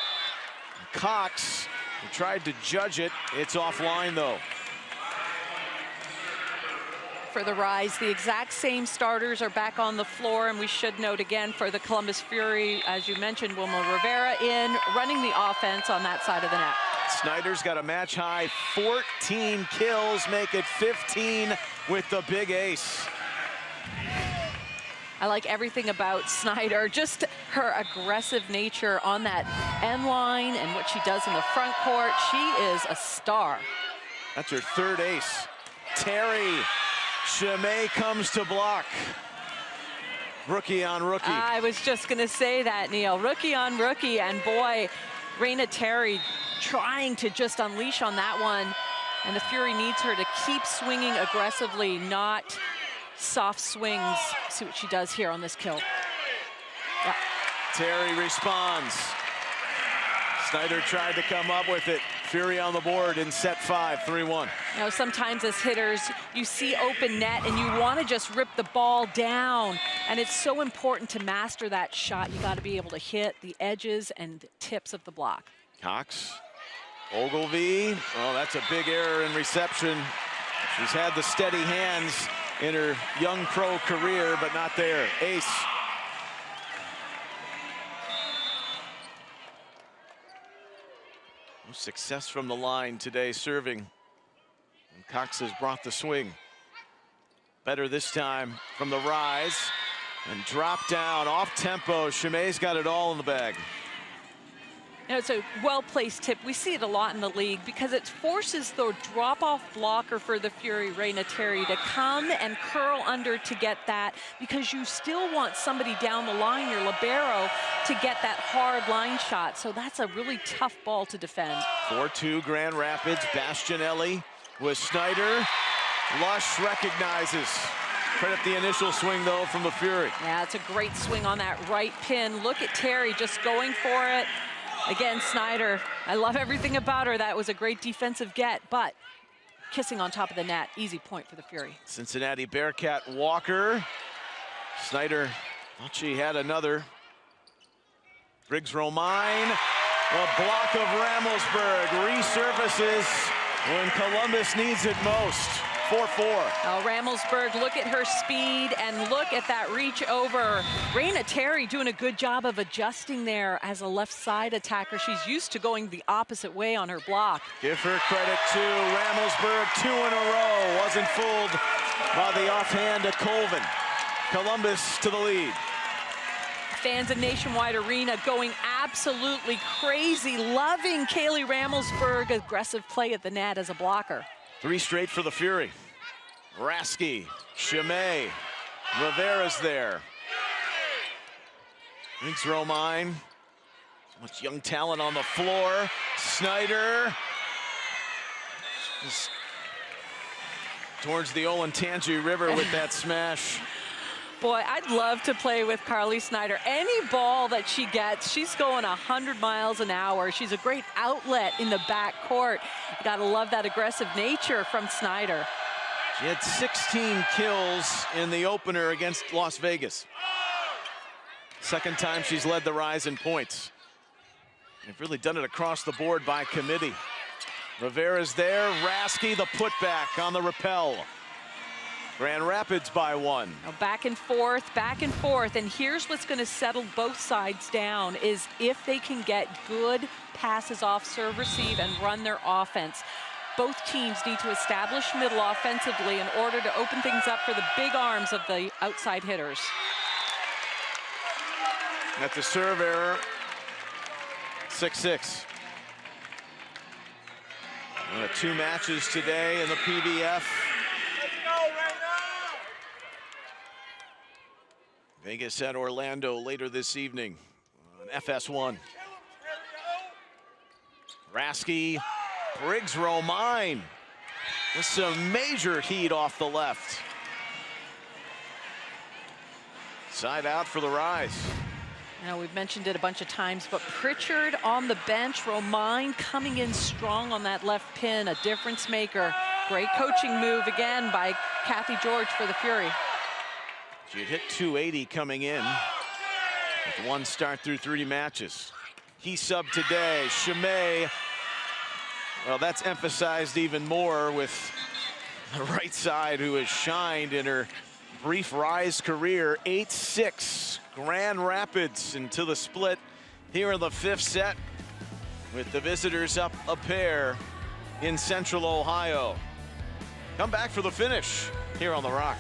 Cox tried to judge it. It's offline, though. For the Rise, the exact same starters are back on the floor, and we should note again for the Columbus Fury, as you mentioned, Wilma Rivera in, running the offense on that side of the net. Snyder's got a match-high 14 kills, make it 15 with the big ace. I like everything about Snyder, just her aggressive nature on that end line and what she does in the front court. She is a star. That's her 3rd ace. Terry, Chimay comes to block. Rookie on rookie. I was just gonna say that, Neil. Rookie on rookie, and boy, Raina Terry trying to just unleash on that one. And the Fury needs her to keep swinging aggressively, not soft swings. See what she does here on this kill. Yeah. Terry responds. Snyder tried to come up with it. Fury on the board in set 5, 3-1. You know, sometimes as hitters, you see open net and you want to just rip the ball down. And it's so important to master that shot. You got to be able to hit the edges and the tips of the block. Cox, Ogilvie. Oh, that's a big error in reception. She's had the steady hands in her young pro career, but not there. Ace. No success from the line today serving. And Cox has brought the swing. Better this time from the Rise. And drop down, off tempo. Chimay's got it all in the bag. You know, it's a well-placed tip. We see it a lot in the league because it forces the drop-off blocker for the Fury, Raina Terry, to come and curl under to get that, because you still want somebody down the line, your libero, to get that hard line shot. So that's a really tough ball to defend. 4-2 Grand Rapids. Bastianelli with Snyder. Lush recognizes. Credit the initial swing, though, from the Fury. Yeah, it's a great swing on that right pin. Look at Terry just going for it. Again, Snyder, I love everything about her. That was a great defensive get, but kissing on top of the net, easy point for the Fury. Cincinnati Bearcat Walker. Snyder thought she had another. Briggs Romine, a block of Ramelsburg, resurfaces when Columbus needs it most. 4-4. Oh, Ramelsburg, look at her speed and look at that reach over. Raina Terry doing a good job of adjusting there as a left side attacker. She's used to going the opposite way on her block. Give her credit too. Ramelsburg, 2 in a row. Wasn't fooled by the offhand of Colvin. Columbus to the lead. Fans in Nationwide Arena going absolutely crazy, loving Kaylee Ramelsburg. Aggressive play at the net as a blocker. 3 straight for the Fury. Rasky, Chimay, Rivera's there. Briggs Romine. So much young talent on the floor. Snyder. Just towards the Olentangy River with that smash. Boy, I'd love to play with Carly Snyder. Any ball that she gets, she's going 100 miles an hour. She's a great outlet in the back court. You gotta love that aggressive nature from Snyder. She had 16 kills in the opener against Las Vegas. Second time she's led the rise in points. They've really done it across the board by committee. Rivera's there, Rasky the putback on the rappel. Grand Rapids by 1. Now back and forth, and here's what's going to settle both sides down is if they can get good passes off serve receive and run their offense. Both teams need to establish middle offensively in order to open things up for the big arms of the outside hitters. At the serve error, 6-6. 2 matches today in the PVF. Vegas at Orlando later this evening on FS1. Rasky, Briggs Romine with some major heat off the left. Side out for the rise. Now, we've mentioned it a bunch of times, but Pritchard on the bench, Romine coming in strong on that left pin, a difference maker. Great coaching move again by Kathy George for the Fury. She had hit 280 coming in with 1 start through 3 matches. He subbed today, Chimay. Well, that's emphasized even more with the right side who has shined in her brief rise career. 8-6, Grand Rapids into the split here in the 5th set with the visitors up a pair in Central Ohio. Come back for the finish here on The Rock.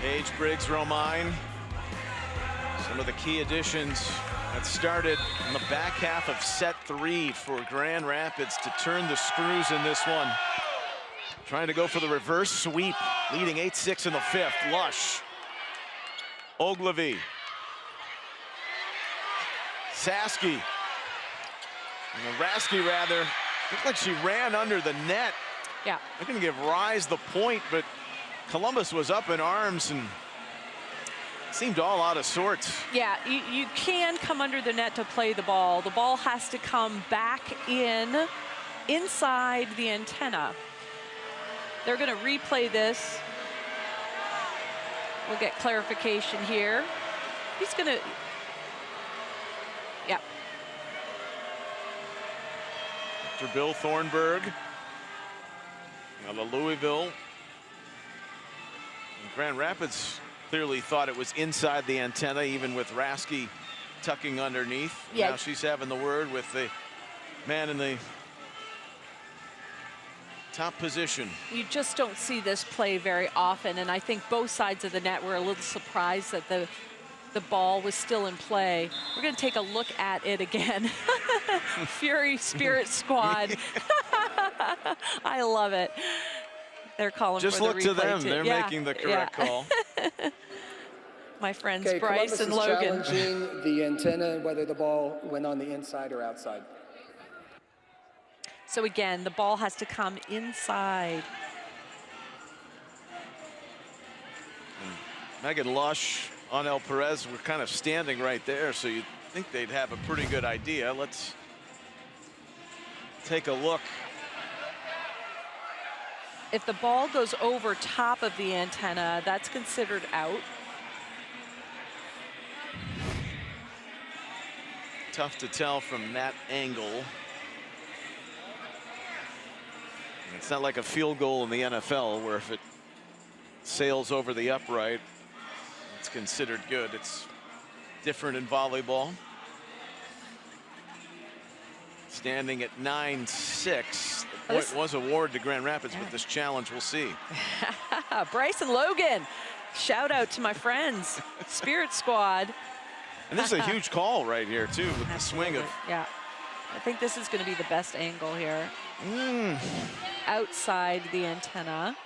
Paige, Briggs, Romine. Some of the key additions that started in the back half of set 3 for Grand Rapids to turn the screws in this one. Trying to go for the reverse sweep, leading 8-6 in the 5th. Lush, Ogilvy, Sasky, Rasky rather. Looked like she ran under the net. Yeah. They're going to give Rise the point, but Columbus was up in arms and seemed all out of sorts. Yeah, you can come under the net to play the ball. The ball has to come back inside the antenna. They're going to replay this. We'll get clarification here. He's going to, yeah. After Bill Thornburg, out of Louisville. Grand Rapids clearly thought it was inside the antenna, even with Rasky tucking underneath. Yeah. Now she's having the word with the man in the top position. You just don't see this play very often, and I think both sides of the net were a little surprised that the ball was still in play. We're going to take a look at it again. Fury Spirit Squad. I love it. They're calling just for the look to them. Too. They're making the correct call. my friends Okay, Bryce Columbus and is Logan. challenging the antenna, whether the ball went on the inside or outside. So again, the ball has to come inside. Megan Lush, Anel Perez were kind of standing right there, so you'd think they'd have a pretty good idea. Let's take a look. If the ball goes over top of the antenna, that's considered out. Tough to tell from that angle. It's not like a field goal in the NFL where if it sails over the upright, it's considered good. It's different in volleyball. Standing at 9-6. The point was awarded to Grand Rapids, but this challenge we'll see. Bryce and Logan, shout out to my friends, Spirit Squad. And this is a huge call right here too, with the swing of. Yeah, I think this is going to be the best angle here. Outside the antenna.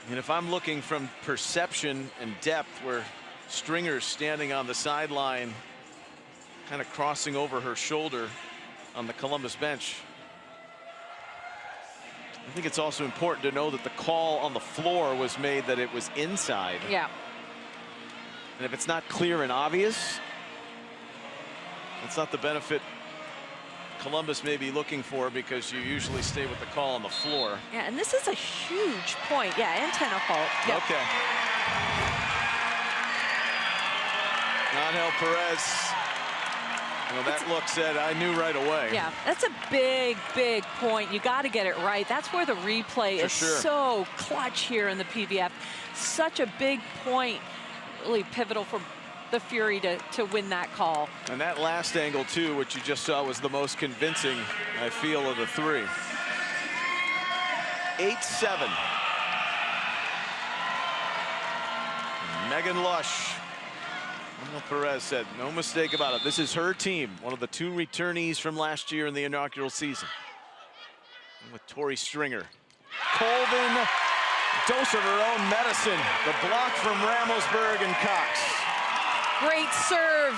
And if I'm looking from perception and depth, where Stringer's standing on the sideline, kind of crossing over her shoulder on the Columbus bench, I think it's also important to know that the call on the floor was made that it was inside. Yeah. And if it's not clear and obvious, it's not the benefit Columbus may be looking for, because you usually stay with the call on the floor. Yeah, and this is a huge point. Yeah, antenna fault. Yep. Okay. Anel Perez. Well, that look said, I knew right away. Yeah, that's a big, big point. You got to get it right. That's where the replay is so clutch here in the PVF. Such a big point, really pivotal for the Fury to win that call. And that last angle too, which you just saw, was the most convincing, I feel, of the three. 8-7. Megan Lush. Anel Perez said, no mistake about it. This is her team, one of the two returnees from last year in the inaugural season. And with Tori Stringer. Colvin, dose of her own medicine. The block from Ramelsberg and Cox. Great serve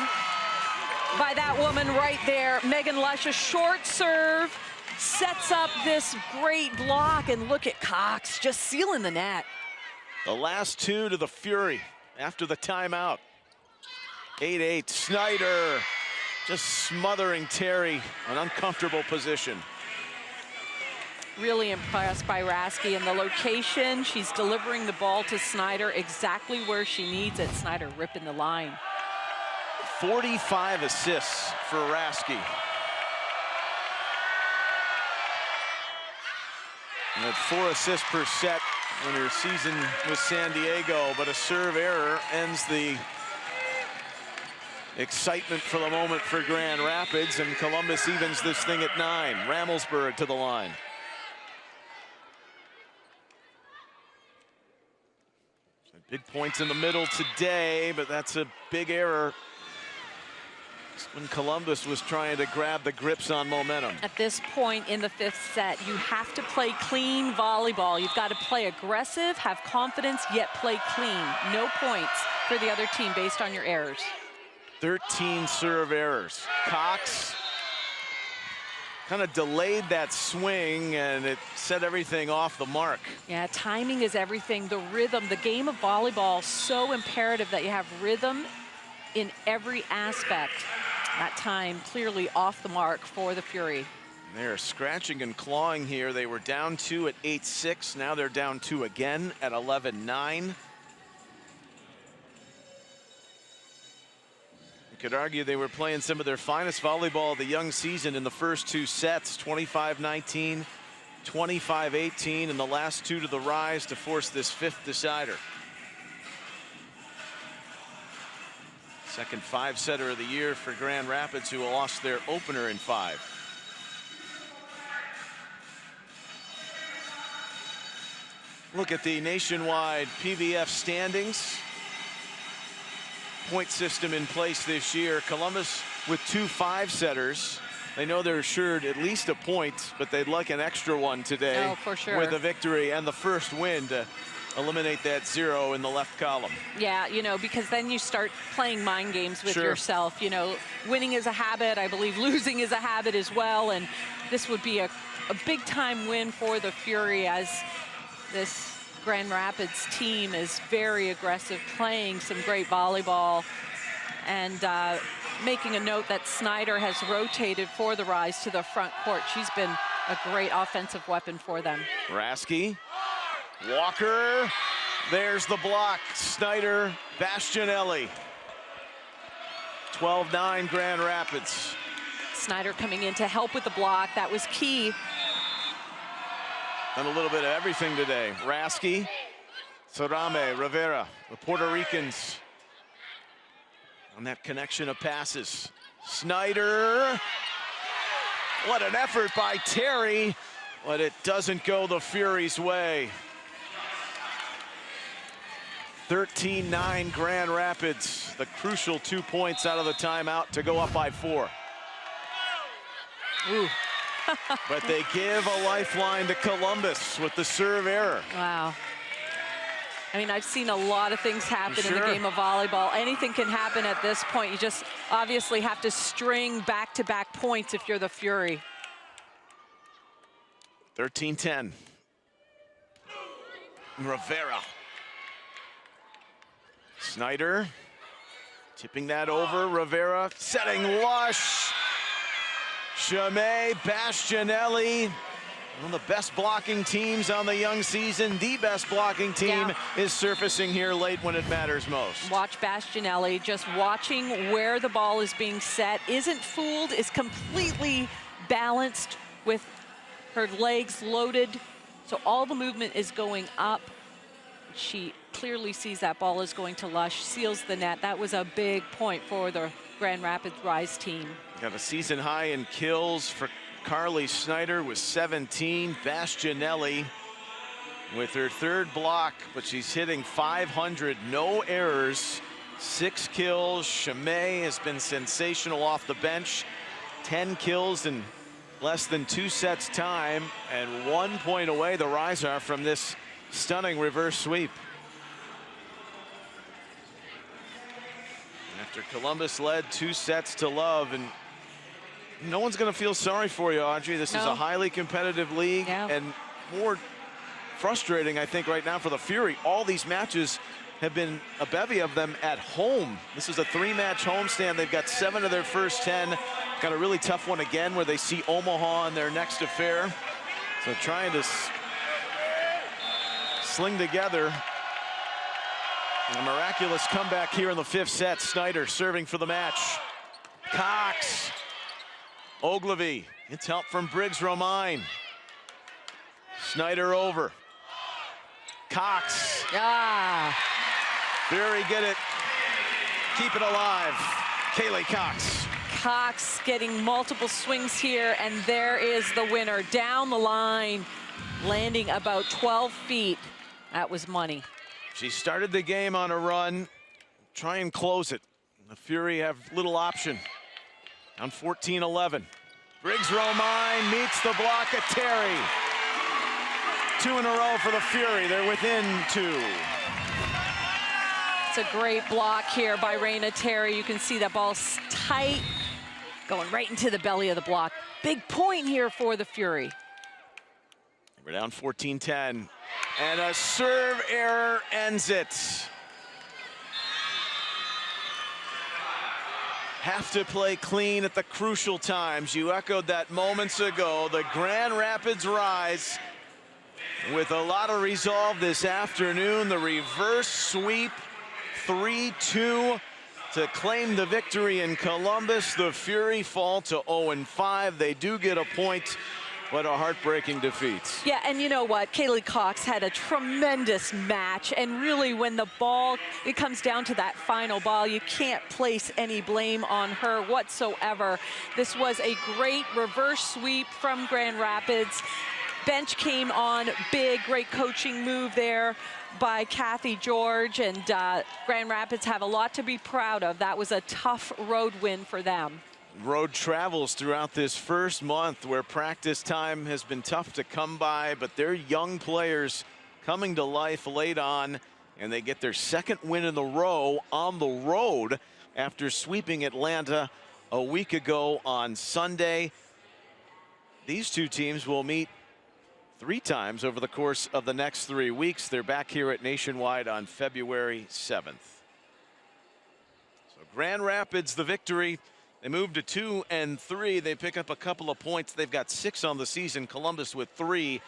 by that woman right there. Megan Lush, a short serve, sets up this great block, and look at Cox just sealing the net. The last two to the Fury after the timeout. 8-8, Snyder just smothering Terry, an uncomfortable position. Really impressed by Rasky and the location. She's delivering the ball to Snyder exactly where she needs it. Snyder ripping the line. 45 assists for Rasky. And at 4 assists per set in her season with San Diego, but a serve error ends the excitement for the moment for Grand Rapids, and Columbus evens this thing at 9. Ramelsberg to the line. So big points in the middle today, but that's a big error when Columbus was trying to grab the grips on momentum. At this point in the 5th set, you have to play clean volleyball. You've got to play aggressive, have confidence, yet play clean. No points for the other team based on your errors. 13 serve errors. Cox kind of delayed that swing, and it set everything off the mark. Yeah, timing is everything. The rhythm, the game of volleyball, so imperative that you have rhythm in every aspect. That time clearly off the mark for the Fury. They're scratching and clawing here. They were down 2 at 8-6. Now they're down 2 again at 11-9. You could argue they were playing some of their finest volleyball of the young season in the first 2 sets, 25-19, 25-18, and the last 2 to the rise to force this 5th decider. Second 5-setter of the year for Grand Rapids, who lost their opener in 5. Look at the nationwide PVF standings. Point system in place this year. Columbus with 2 5-setters. They know they're assured at least a point, but they'd like an extra one today. Oh, for sure. With a victory and the first win to eliminate that 0 in the left column. Yeah, you know, because then you start playing mind games with Sure. yourself. You know, winning is a habit. I believe losing is a habit as well. And this would be a big time win for the Fury, as this Grand Rapids team is very aggressive, playing some great volleyball. And making a note that Snyder has rotated for the Rise to the front court. She's been a great offensive weapon for them. Rasky, Walker, there's the block. Snyder, Bastianelli. 12-9 Grand Rapids. Snyder coming in to help with the block. That was key. And a little bit of everything today. Rasky, Sarame, Rivera, the Puerto Ricans on that connection of passes. Snyder, what an effort by Terry, but it doesn't go the Fury's way. 13-9 Grand Rapids, the crucial 2 points out of the timeout to go up by 4. Ooh. But they give a lifeline to Columbus with the serve error. Wow. I mean, I've seen a lot of things happen in the Sure. game of volleyball. Anything can happen at this point. You just obviously have to string back-to-back points if you're the Fury. 13-10. Rivera. Snyder tipping that over. Rivera setting lush. Chimay, Bastianelli. One of the best blocking teams on the young season. The best blocking team is surfacing here late when it matters most. Watch Bastianelli, just watching where the ball is being set. Isn't fooled, is completely balanced with her legs loaded. So all the movement is going up. She clearly sees that ball is going to Lush, seals the net. That was a big point for the Grand Rapids Rise team. Got a season high in kills for Carly Snyder with 17. Bastianelli with her third block, but she's hitting 500, no errors, 6 kills. Chimay has been sensational off the bench. 10 kills in less than 2 sets time, and 1 point away the Rise are from this stunning reverse sweep. After Columbus led 2 sets to love, and no one's going to feel sorry for you, Audrey. This is a highly competitive league, and more frustrating, I think, right now for the Fury. All these matches have been a bevy of them at home. This is a 3-match homestand. They've got 7 of their first 10. Got a really tough one again where they see Omaha in their next affair. So trying to sling together a miraculous comeback here in the 5th set. Snyder serving for the match. Cox. Ogilvy gets help from Briggs Romine. Snyder over. Cox. Very good at keeping alive. Kaylee Cox. Cox getting multiple swings here, and there is the winner down the line, landing about 12 feet. That was money. She started the game on a run. Try and close it. The Fury have little option. On 14-11. Briggs Romine meets the block of Terry. 2 in a row for the Fury. They're within 2. It's a great block here by Raina Terry. You can see that ball's tight, going right into the belly of the block. Big point here for the Fury. We're down 14-10. And a serve error ends it. Have to play clean at the crucial times. You echoed that moments ago. The Grand Rapids Rise with a lot of resolve this afternoon. The reverse sweep, 3-2 to claim the victory in Columbus. The Fury fall to 0-5. They do get a point, but a heartbreaking defeat. Yeah, and you know what? Kaylee Cox had a tremendous match, and really when the ball, it comes down to that final ball, you can't place any blame on her whatsoever. This was a great reverse sweep from Grand Rapids. Bench came on big, great coaching move there by Kathy George, and Grand Rapids have a lot to be proud of. That was a tough road win for them. road travels throughout this first month where practice time has been tough to come by, but they're young players coming to life late on, and they get their second win in a row on the road after sweeping Atlanta a week ago on Sunday. These two teams will meet 3 times over the course of the next 3 weeks. They're back here at Nationwide on February 7th. So Grand Rapids, the victory. They move to 2-3. They pick up a couple of points. They've got 6 on the season. Columbus with 3.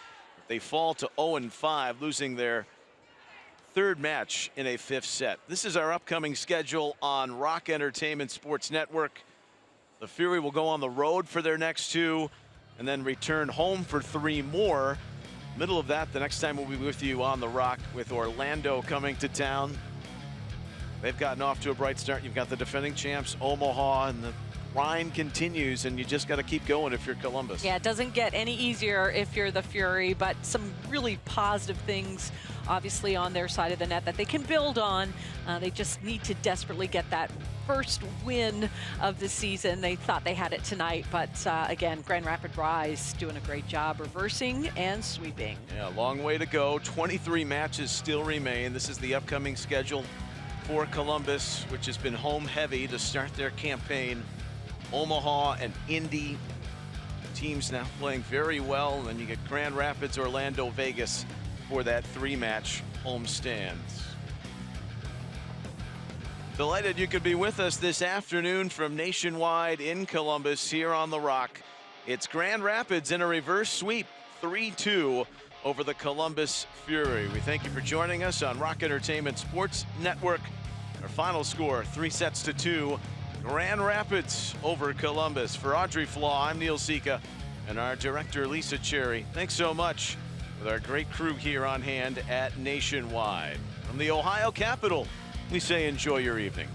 They fall to 0-5, losing their 3rd match in a 5th set. This is our upcoming schedule on Rock Entertainment Sports Network. The Fury will go on the road for their next 2 and then return home for 3 more. Middle of that, the next time we'll be with you on the Rock with Orlando coming to town. They've gotten off to a bright start. You've got the defending champs, Omaha, and the grind continues, and you just got to keep going if you're Columbus. Yeah, it doesn't get any easier if you're the Fury, but some really positive things, obviously, on their side of the net that they can build on. They just need to desperately get that first win of the season. They thought they had it tonight, but again, Grand Rapids Rise doing a great job reversing and sweeping. Yeah, a long way to go. 23 matches still remain. This is the upcoming schedule for Columbus, which has been home heavy to start their campaign. Omaha and Indy teams now playing very well, and then you get Grand Rapids, Orlando, Vegas for that 3-match homestand. Delighted you could be with us this afternoon from Nationwide in Columbus here on the Rock. It's Grand Rapids in a reverse sweep, 3-2 over the Columbus Fury. We thank you for joining us on Rock Entertainment Sports Network. Our final score, 3-2, Grand Rapids over Columbus. For Audrey Flaw, I'm Neil Sika, and our director, Lisa Cherry. Thanks so much with our great crew here on hand at Nationwide. From the Ohio Capitol, we say enjoy your evening.